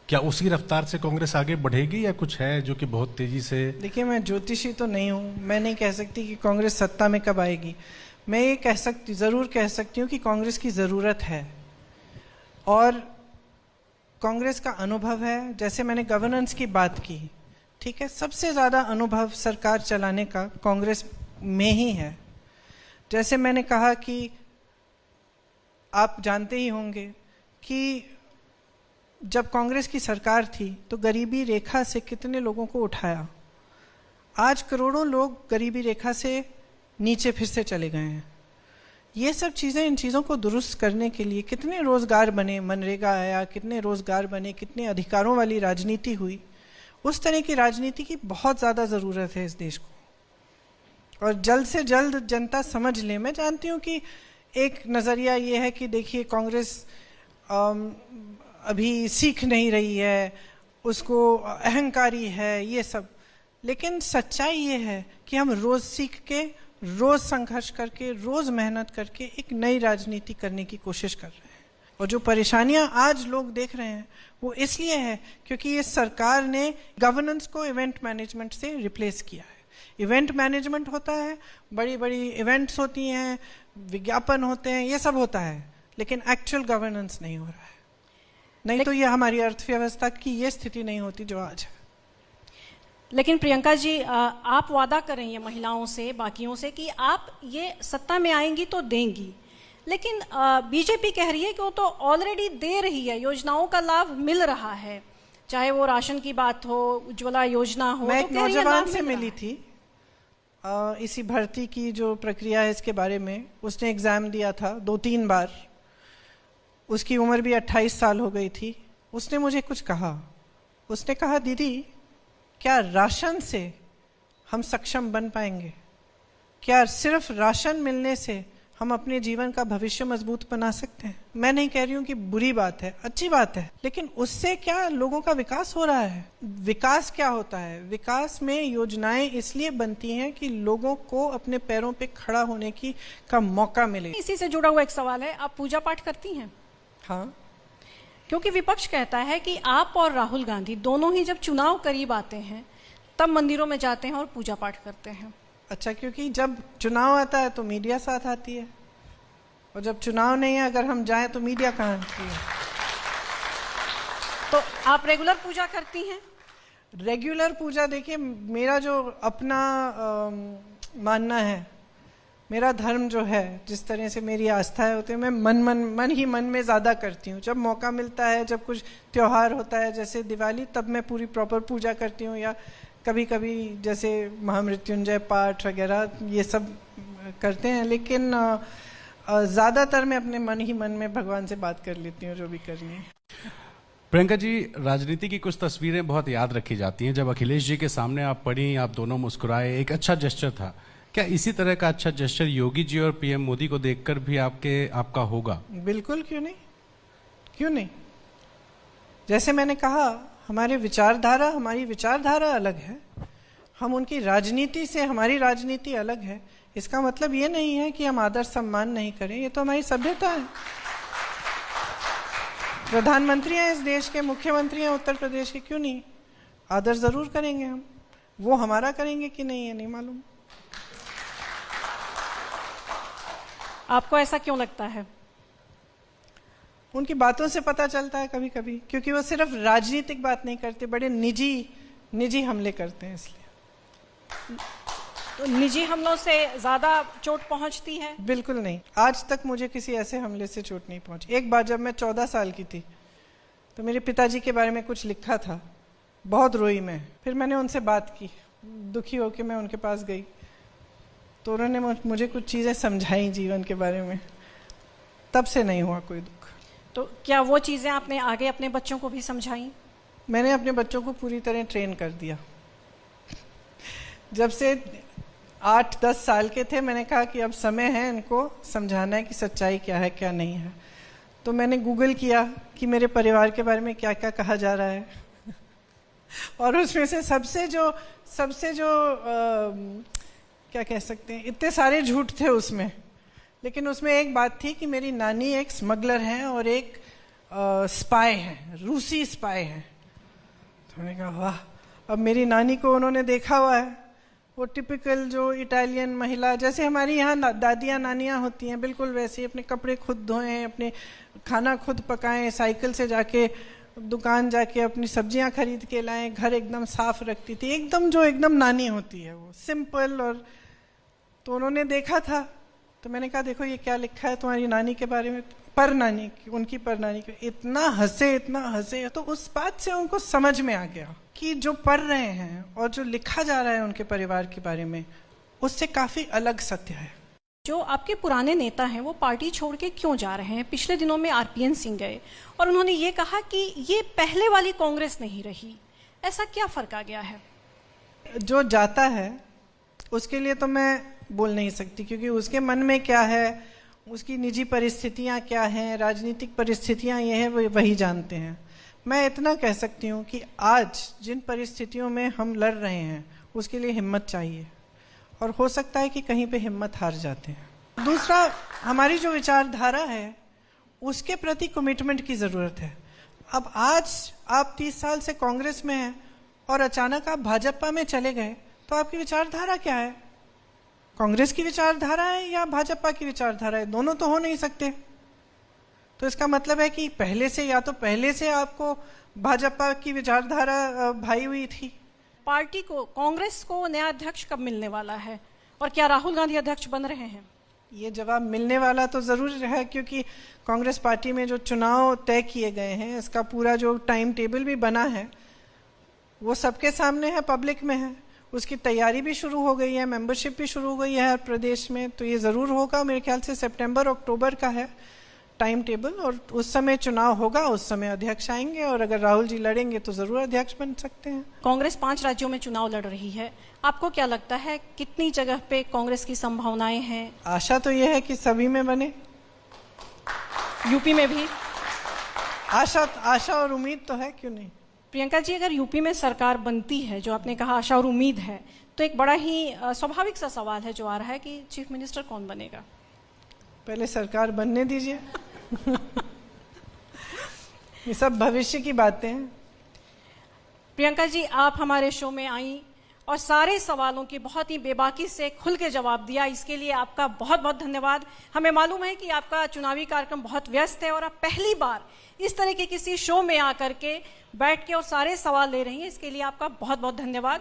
क्या उसी रफ्तार से कांग्रेस आगे बढ़ेगी या कुछ है जो कि बहुत तेजी से? देखिए, मैं ज्योतिषी तो नहीं हूँ, मैं नहीं कह सकती कि कांग्रेस सत्ता में कब आएगी। मैं ये जरूर कह सकती हूँ कि कांग्रेस की ज़रूरत है और कांग्रेस का अनुभव है। जैसे मैंने गवर्नेंस की बात की, ठीक है, सबसे ज़्यादा अनुभव सरकार चलाने का कांग्रेस में ही है। जैसे मैंने कहा कि आप जानते ही होंगे कि जब कांग्रेस की सरकार थी तो गरीबी रेखा से कितने लोगों को उठाया। आज करोड़ों लोग गरीबी रेखा से नीचे फिर से चले गए हैं। ये सब चीज़ें, इन चीज़ों को दुरुस्त करने के लिए कितने रोज़गार बने, मनरेगा आया, कितने रोज़गार बने, कितने अधिकारों वाली राजनीति हुई। उस तरह की राजनीति की बहुत ज़्यादा ज़रूरत है इस देश को और जल्द से जल्द जनता समझ ले। मैं जानती हूँ कि एक नज़रिया ये है कि देखिए कांग्रेस अभी सीख नहीं रही है, उसको अहंकारी है, ये सब, लेकिन सच्चाई ये है कि हम रोज़ सीख के, रोज़ संघर्ष करके, रोज़ मेहनत करके एक नई राजनीति करने की कोशिश कर रहे हैं। और जो परेशानियां आज लोग देख रहे हैं वो इसलिए है क्योंकि ये सरकार ने गवर्नेंस को इवेंट मैनेजमेंट से रिप्लेस किया है। इवेंट मैनेजमेंट होता है, बड़ी बड़ी इवेंट्स होती हैं, विज्ञापन होते हैं, ये सब होता है, लेकिन एक्चुअल गवर्नेंस नहीं हो रहा है। नहीं तो ये हमारी अर्थव्यवस्था की ये स्थिति नहीं होती जो आज है। लेकिन प्रियंका जी, आप वादा कर रही हैं महिलाओं से, बाकियों से कि आप ये सत्ता में आएंगी तो देंगी, लेकिन बीजेपी कह रही है कि वो तो ऑलरेडी दे रही है, योजनाओं का लाभ मिल रहा है, चाहे वो राशन की बात हो, उज्ज्वला योजना हो। मैं एक नौजवान से मिली थी इसी भर्ती की जो प्रक्रिया है इसके बारे में। उसने एग्ज़ाम दिया था 2-3 बार, उसकी उम्र भी 28 साल हो गई थी। उसने मुझे कुछ कहा, उसने कहा, दीदी क्या राशन से हम सक्षम बन पाएंगे? क्या सिर्फ राशन मिलने से हम अपने जीवन का भविष्य मजबूत बना सकते हैं? मैं नहीं कह रही हूँ कि बुरी बात है, अच्छी बात है, लेकिन उससे क्या लोगों का विकास हो रहा है? विकास क्या होता है? विकास में योजनाएं इसलिए बनती हैं कि लोगों को अपने पैरों पे खड़ा होने का मौका मिले। इसी से जुड़ा हुआ एक सवाल है, आप पूजा पाठ करती हैं? हाँ, क्योंकि विपक्ष कहता है कि आप और राहुल गांधी दोनों ही जब चुनाव करीब आते हैं तब मंदिरों में जाते हैं और पूजा पाठ करते हैं। अच्छा, क्योंकि जब चुनाव आता है तो मीडिया साथ आती है, और जब चुनाव नहीं है अगर हम जाएं तो मीडिया कहाँ आती है? तो आप रेगुलर पूजा करती हैं? रेगुलर पूजा, देखिए मेरा जो अपना मानना है, मेरा धर्म जो है, जिस तरह से मेरी आस्थाएं होती है, मैं मन में ज़्यादा करती हूँ। जब मौका मिलता है, जब कुछ त्यौहार होता है जैसे दिवाली, तब मैं पूरी प्रॉपर पूजा करती हूँ, या कभी कभी जैसे महामृत्युंजय पाठ वगैरह ये सब करते हैं, लेकिन ज़्यादातर मैं अपने मन में भगवान से बात कर लेती हूँ जो भी करनी है। प्रियंका जी, राजनीति की कुछ तस्वीरें बहुत याद रखी जाती हैं। जब अखिलेश जी के सामने आप पढ़ी, आप दोनों मुस्कुराए, एक अच्छा जेस्चर था। क्या इसी तरह का अच्छा जेस्चर योगी जी और पीएम मोदी को देखकर भी आपका होगा? बिल्कुल, क्यों नहीं। जैसे मैंने कहा, हमारी विचारधारा अलग है, हम उनकी राजनीति से, हमारी राजनीति अलग है। इसका मतलब ये नहीं है कि हम आदर सम्मान नहीं करें, ये तो हमारी सभ्यता है। प्रधानमंत्री हैं इस देश के, मुख्यमंत्री हैं उत्तर प्रदेश के, क्यों नहीं आदर जरूर करेंगे हम। वो हमारा करेंगे कि नहीं ये नहीं मालूम। आपको ऐसा क्यों लगता है? उनकी बातों से पता चलता है कभी कभी, क्योंकि वो सिर्फ राजनीतिक बात नहीं करते, बड़े निजी हमले करते हैं, इसलिए। तो निजी हमलों से ज्यादा चोट पहुंचती है? बिल्कुल नहीं, आज तक मुझे किसी ऐसे हमले से चोट नहीं पहुंची। एक बार जब मैं 14 साल की थी तो मेरे पिताजी के बारे में कुछ लिखा था, बहुत रोई मैं। फिर मैंने उनसे बात की, दुखी होकर मैं उनके पास गई, तो उन्होंने मुझे कुछ चीज़ें समझाई जीवन के बारे में, तब से नहीं हुआ कोई दुख। तो क्या वो चीज़ें आपने आगे अपने बच्चों को भी समझाई? मैंने अपने बच्चों को पूरी तरह ट्रेन कर दिया। जब से 8-10 साल के थे, मैंने कहा कि अब समय है इनको समझाना है कि सच्चाई क्या है क्या नहीं है। तो मैंने गूगल किया कि मेरे परिवार के बारे में क्या क्या कहा जा रहा है और उसमें से सबसे जो क्या कह सकते हैं, इतने सारे झूठ थे उसमें, लेकिन उसमें एक बात थी कि मेरी नानी एक स्मगलर है और एक स्पाई है, रूसी स्पाई है। तो मैंने कहा वाह, अब मेरी नानी को उन्होंने देखा हुआ है, वो टिपिकल जो इटालियन महिला, जैसे हमारी यहाँ दादियाँ नानियाँ होती हैं, बिल्कुल वैसे, अपने कपड़े खुद धोएं, अपने खाना खुद पकाएं, साइकिल से जाके दुकान जाके अपनी सब्जियां खरीद के लाएं, घर एकदम साफ रखती थी, एकदम नानी होती है वो, सिंपल। और तो उन्होंने देखा था, तो मैंने कहा देखो ये क्या लिखा है तुम्हारी नानी के बारे में, परनानी, उनकी परनानी के। इतना हंसे, तो उस बात से उनको समझ में आ गया कि जो पढ़ रहे हैं और जो लिखा जा रहा है उनके परिवार के बारे में, उससे काफी अलग सत्य है। जो आपके पुराने नेता हैं वो पार्टी छोड़ के क्यों जा रहे हैं? पिछले दिनों में आरपीएन सिंह गए और उन्होंने ये कहा कि ये पहले वाली कांग्रेस नहीं रही। ऐसा क्या फर्क आ गया है? जो जाता है उसके लिए तो मैं बोल नहीं सकती, क्योंकि उसके मन में क्या है, उसकी निजी परिस्थितियां क्या हैं, राजनीतिक परिस्थितियां ये है, वो वही जानते हैं। मैं इतना कह सकती हूँ कि आज जिन परिस्थितियों में हम लड़ रहे हैं उसके लिए हिम्मत चाहिए, और हो सकता है कि कहीं पे हिम्मत हार जाते हैं। दूसरा, हमारी जो विचारधारा है उसके प्रति कमिटमेंट की ज़रूरत है। अब आज आप 30 साल से कांग्रेस में हैं और अचानक आप भाजपा में चले गए, तो आपकी विचारधारा क्या है? कांग्रेस की विचारधारा है या भाजपा की विचारधारा है? दोनों तो हो नहीं सकते। तो इसका मतलब है कि पहले से आपको भाजपा की विचारधारा भाई हुई थी। पार्टी को, कांग्रेस को नया अध्यक्ष कब मिलने वाला है, और क्या राहुल गांधी अध्यक्ष बन रहे हैं? ये जवाब मिलने वाला तो जरूर है, क्योंकि कांग्रेस पार्टी में जो चुनाव तय किए गए हैं, इसका पूरा जो टाइम टेबल भी बना है वो सबके सामने है, पब्लिक में है। उसकी तैयारी भी शुरू हो गई है, मेंबरशिप भी शुरू हो गई है हर प्रदेश में, तो ये ज़रूर होगा। मेरे ख्याल से सितंबर अक्टूबर का है टाइम टेबल, और उस समय चुनाव होगा, उस समय अध्यक्ष आएंगे, और अगर राहुल जी लड़ेंगे तो जरूर अध्यक्ष बन सकते हैं। कांग्रेस 5 राज्यों में चुनाव लड़ रही है, आपको क्या लगता है कितनी जगह पे कांग्रेस की संभावनाएं हैं? आशा तो यह है कि सभी में बने। यूपी में भी आशा और उम्मीद तो है, क्यों नहीं। प्रियंका जी, अगर यूपी में सरकार बनती है, जो आपने कहा आशा और उम्मीद है, तो एक बड़ा ही स्वाभाविक सा सवाल है जो आ रहा है कि चीफ मिनिस्टर कौन बनेगा? पहले सरकार बनने दीजिए। ये सब भविष्य की बातें हैं। प्रियंका जी, आप हमारे शो में आई और सारे सवालों के बहुत ही बेबाकी से खुल के जवाब दिया, इसके लिए आपका बहुत बहुत धन्यवाद। हमें मालूम है कि आपका चुनावी कार्यक्रम बहुत व्यस्त है और आप पहली बार इस तरह के किसी शो में आकर के बैठ के और सारे सवाल ले रही हैं, इसके लिए आपका बहुत बहुत धन्यवाद।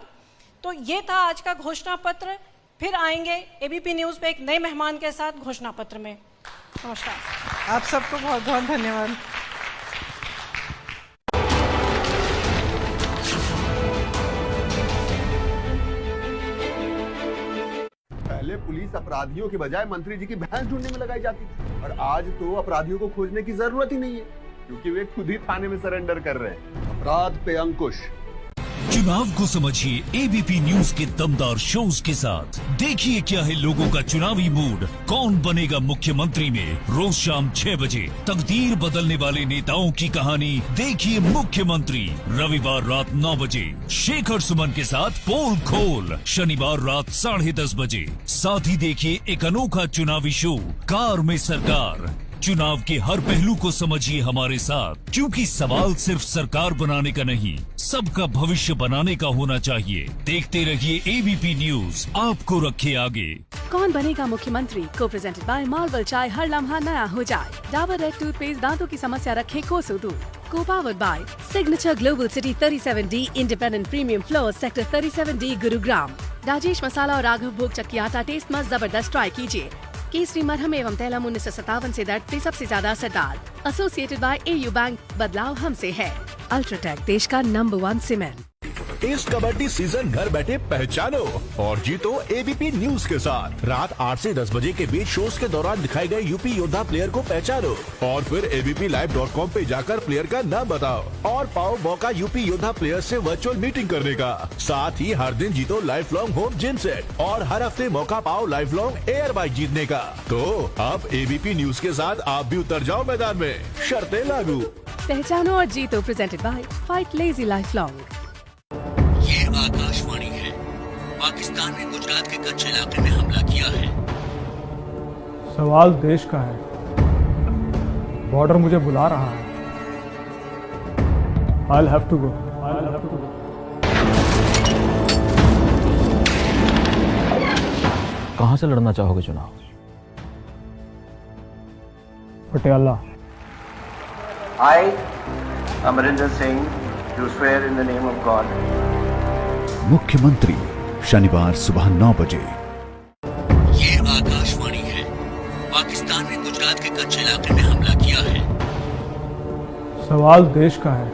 तो ये था आज का घोषणा पत्र। फिर आएंगे एबीपी न्यूज पे एक नए मेहमान के साथ घोषणा पत्र में। नमस्कार। आप सबको बहुत बहुत धन्यवाद। पहले पुलिस अपराधियों के बजाय मंत्री जी की भैंस ढूंढने में लगाई जाती थी, और आज तो अपराधियों को खोजने की जरूरत ही नहीं है, क्योंकि वे खुद ही थाने में सरेंडर कर रहे हैं। अपराध पे अंकुश। चुनाव को समझिए एबीपी न्यूज के दमदार शोज के साथ। देखिए क्या है लोगों का चुनावी मूड, कौन बनेगा मुख्यमंत्री में, रोज शाम 6 बजे तकदीर बदलने वाले नेताओं की कहानी देखिए मुख्यमंत्री। रविवार रात 9 बजे शेखर सुमन के साथ पोल खोल, शनिवार रात 10:30 बजे। साथ ही देखिए एक अनोखा चुनावी शो कार में सरकार। चुनाव के हर पहलू को समझिए हमारे साथ, क्योंकि सवाल सिर्फ सरकार बनाने का नहीं, सबका भविष्य बनाने का होना चाहिए। देखते रहिए एबीपी न्यूज, आपको रखे आगे। कौन बनेगा मुख्यमंत्री को प्रेजेंटेड बाय मार्वल चाय, हर लम्हा नया हो जाए। डाबर रेड टूथपेस्ट दांतों की समस्या रखे कोसों दूर। Co powered by Signature Global City 37D independent premium floor sector 37D Gurugram. Rajesh Masala और राघव भोग चक्की आटा टेस्ट मस्त जबरदस्त ट्राई कीजिए। केसरी मरहम एवं तैलम 1957 से दर्द पे सबसे ज्यादा असरदार। एसोसिएटेड बाय एयू बैंक, बदलाव हमसे है। अल्ट्राटेक देश का नंबर 1 सीमेंट। इस कबड्डी सीजन घर बैठे पहचानो और जीतो एबीपी न्यूज के साथ। रात 8 से 10 बजे के बीच शोज के दौरान दिखाए गए यूपी योद्धा प्लेयर को पहचानो और फिर abplive.com पे जाकर प्लेयर का नाम बताओ और पाओ मौका यूपी योद्धा प्लेयर से वर्चुअल मीटिंग करने का। साथ ही हर दिन जीतो life long home gym set और हर हफ्ते मौका पाओ लाइफ लॉन्ग एयर बाइक जीतने का। तो अब एबीपी न्यूज के साथ आप भी उतर जाओ मैदान में, शर्तें लागू। पहचानो और जीतो presented by fight lazy life long. ये आकाशवाणी है। पाकिस्तान ने गुजरात के कच्छ इलाके में हमला किया है। सवाल देश का है, बॉर्डर मुझे बुला रहा है। I'll have to go. कहां से लड़ना चाहोगे चुनाव? Patiala. I, Amarinder Singh, do swear in the name of God. मुख्यमंत्री शनिवार सुबह 9 बजे। ये आकाशवाणी है। पाकिस्तान ने गुजरात के कच्छ इलाके में हमला किया है। सवाल देश का है,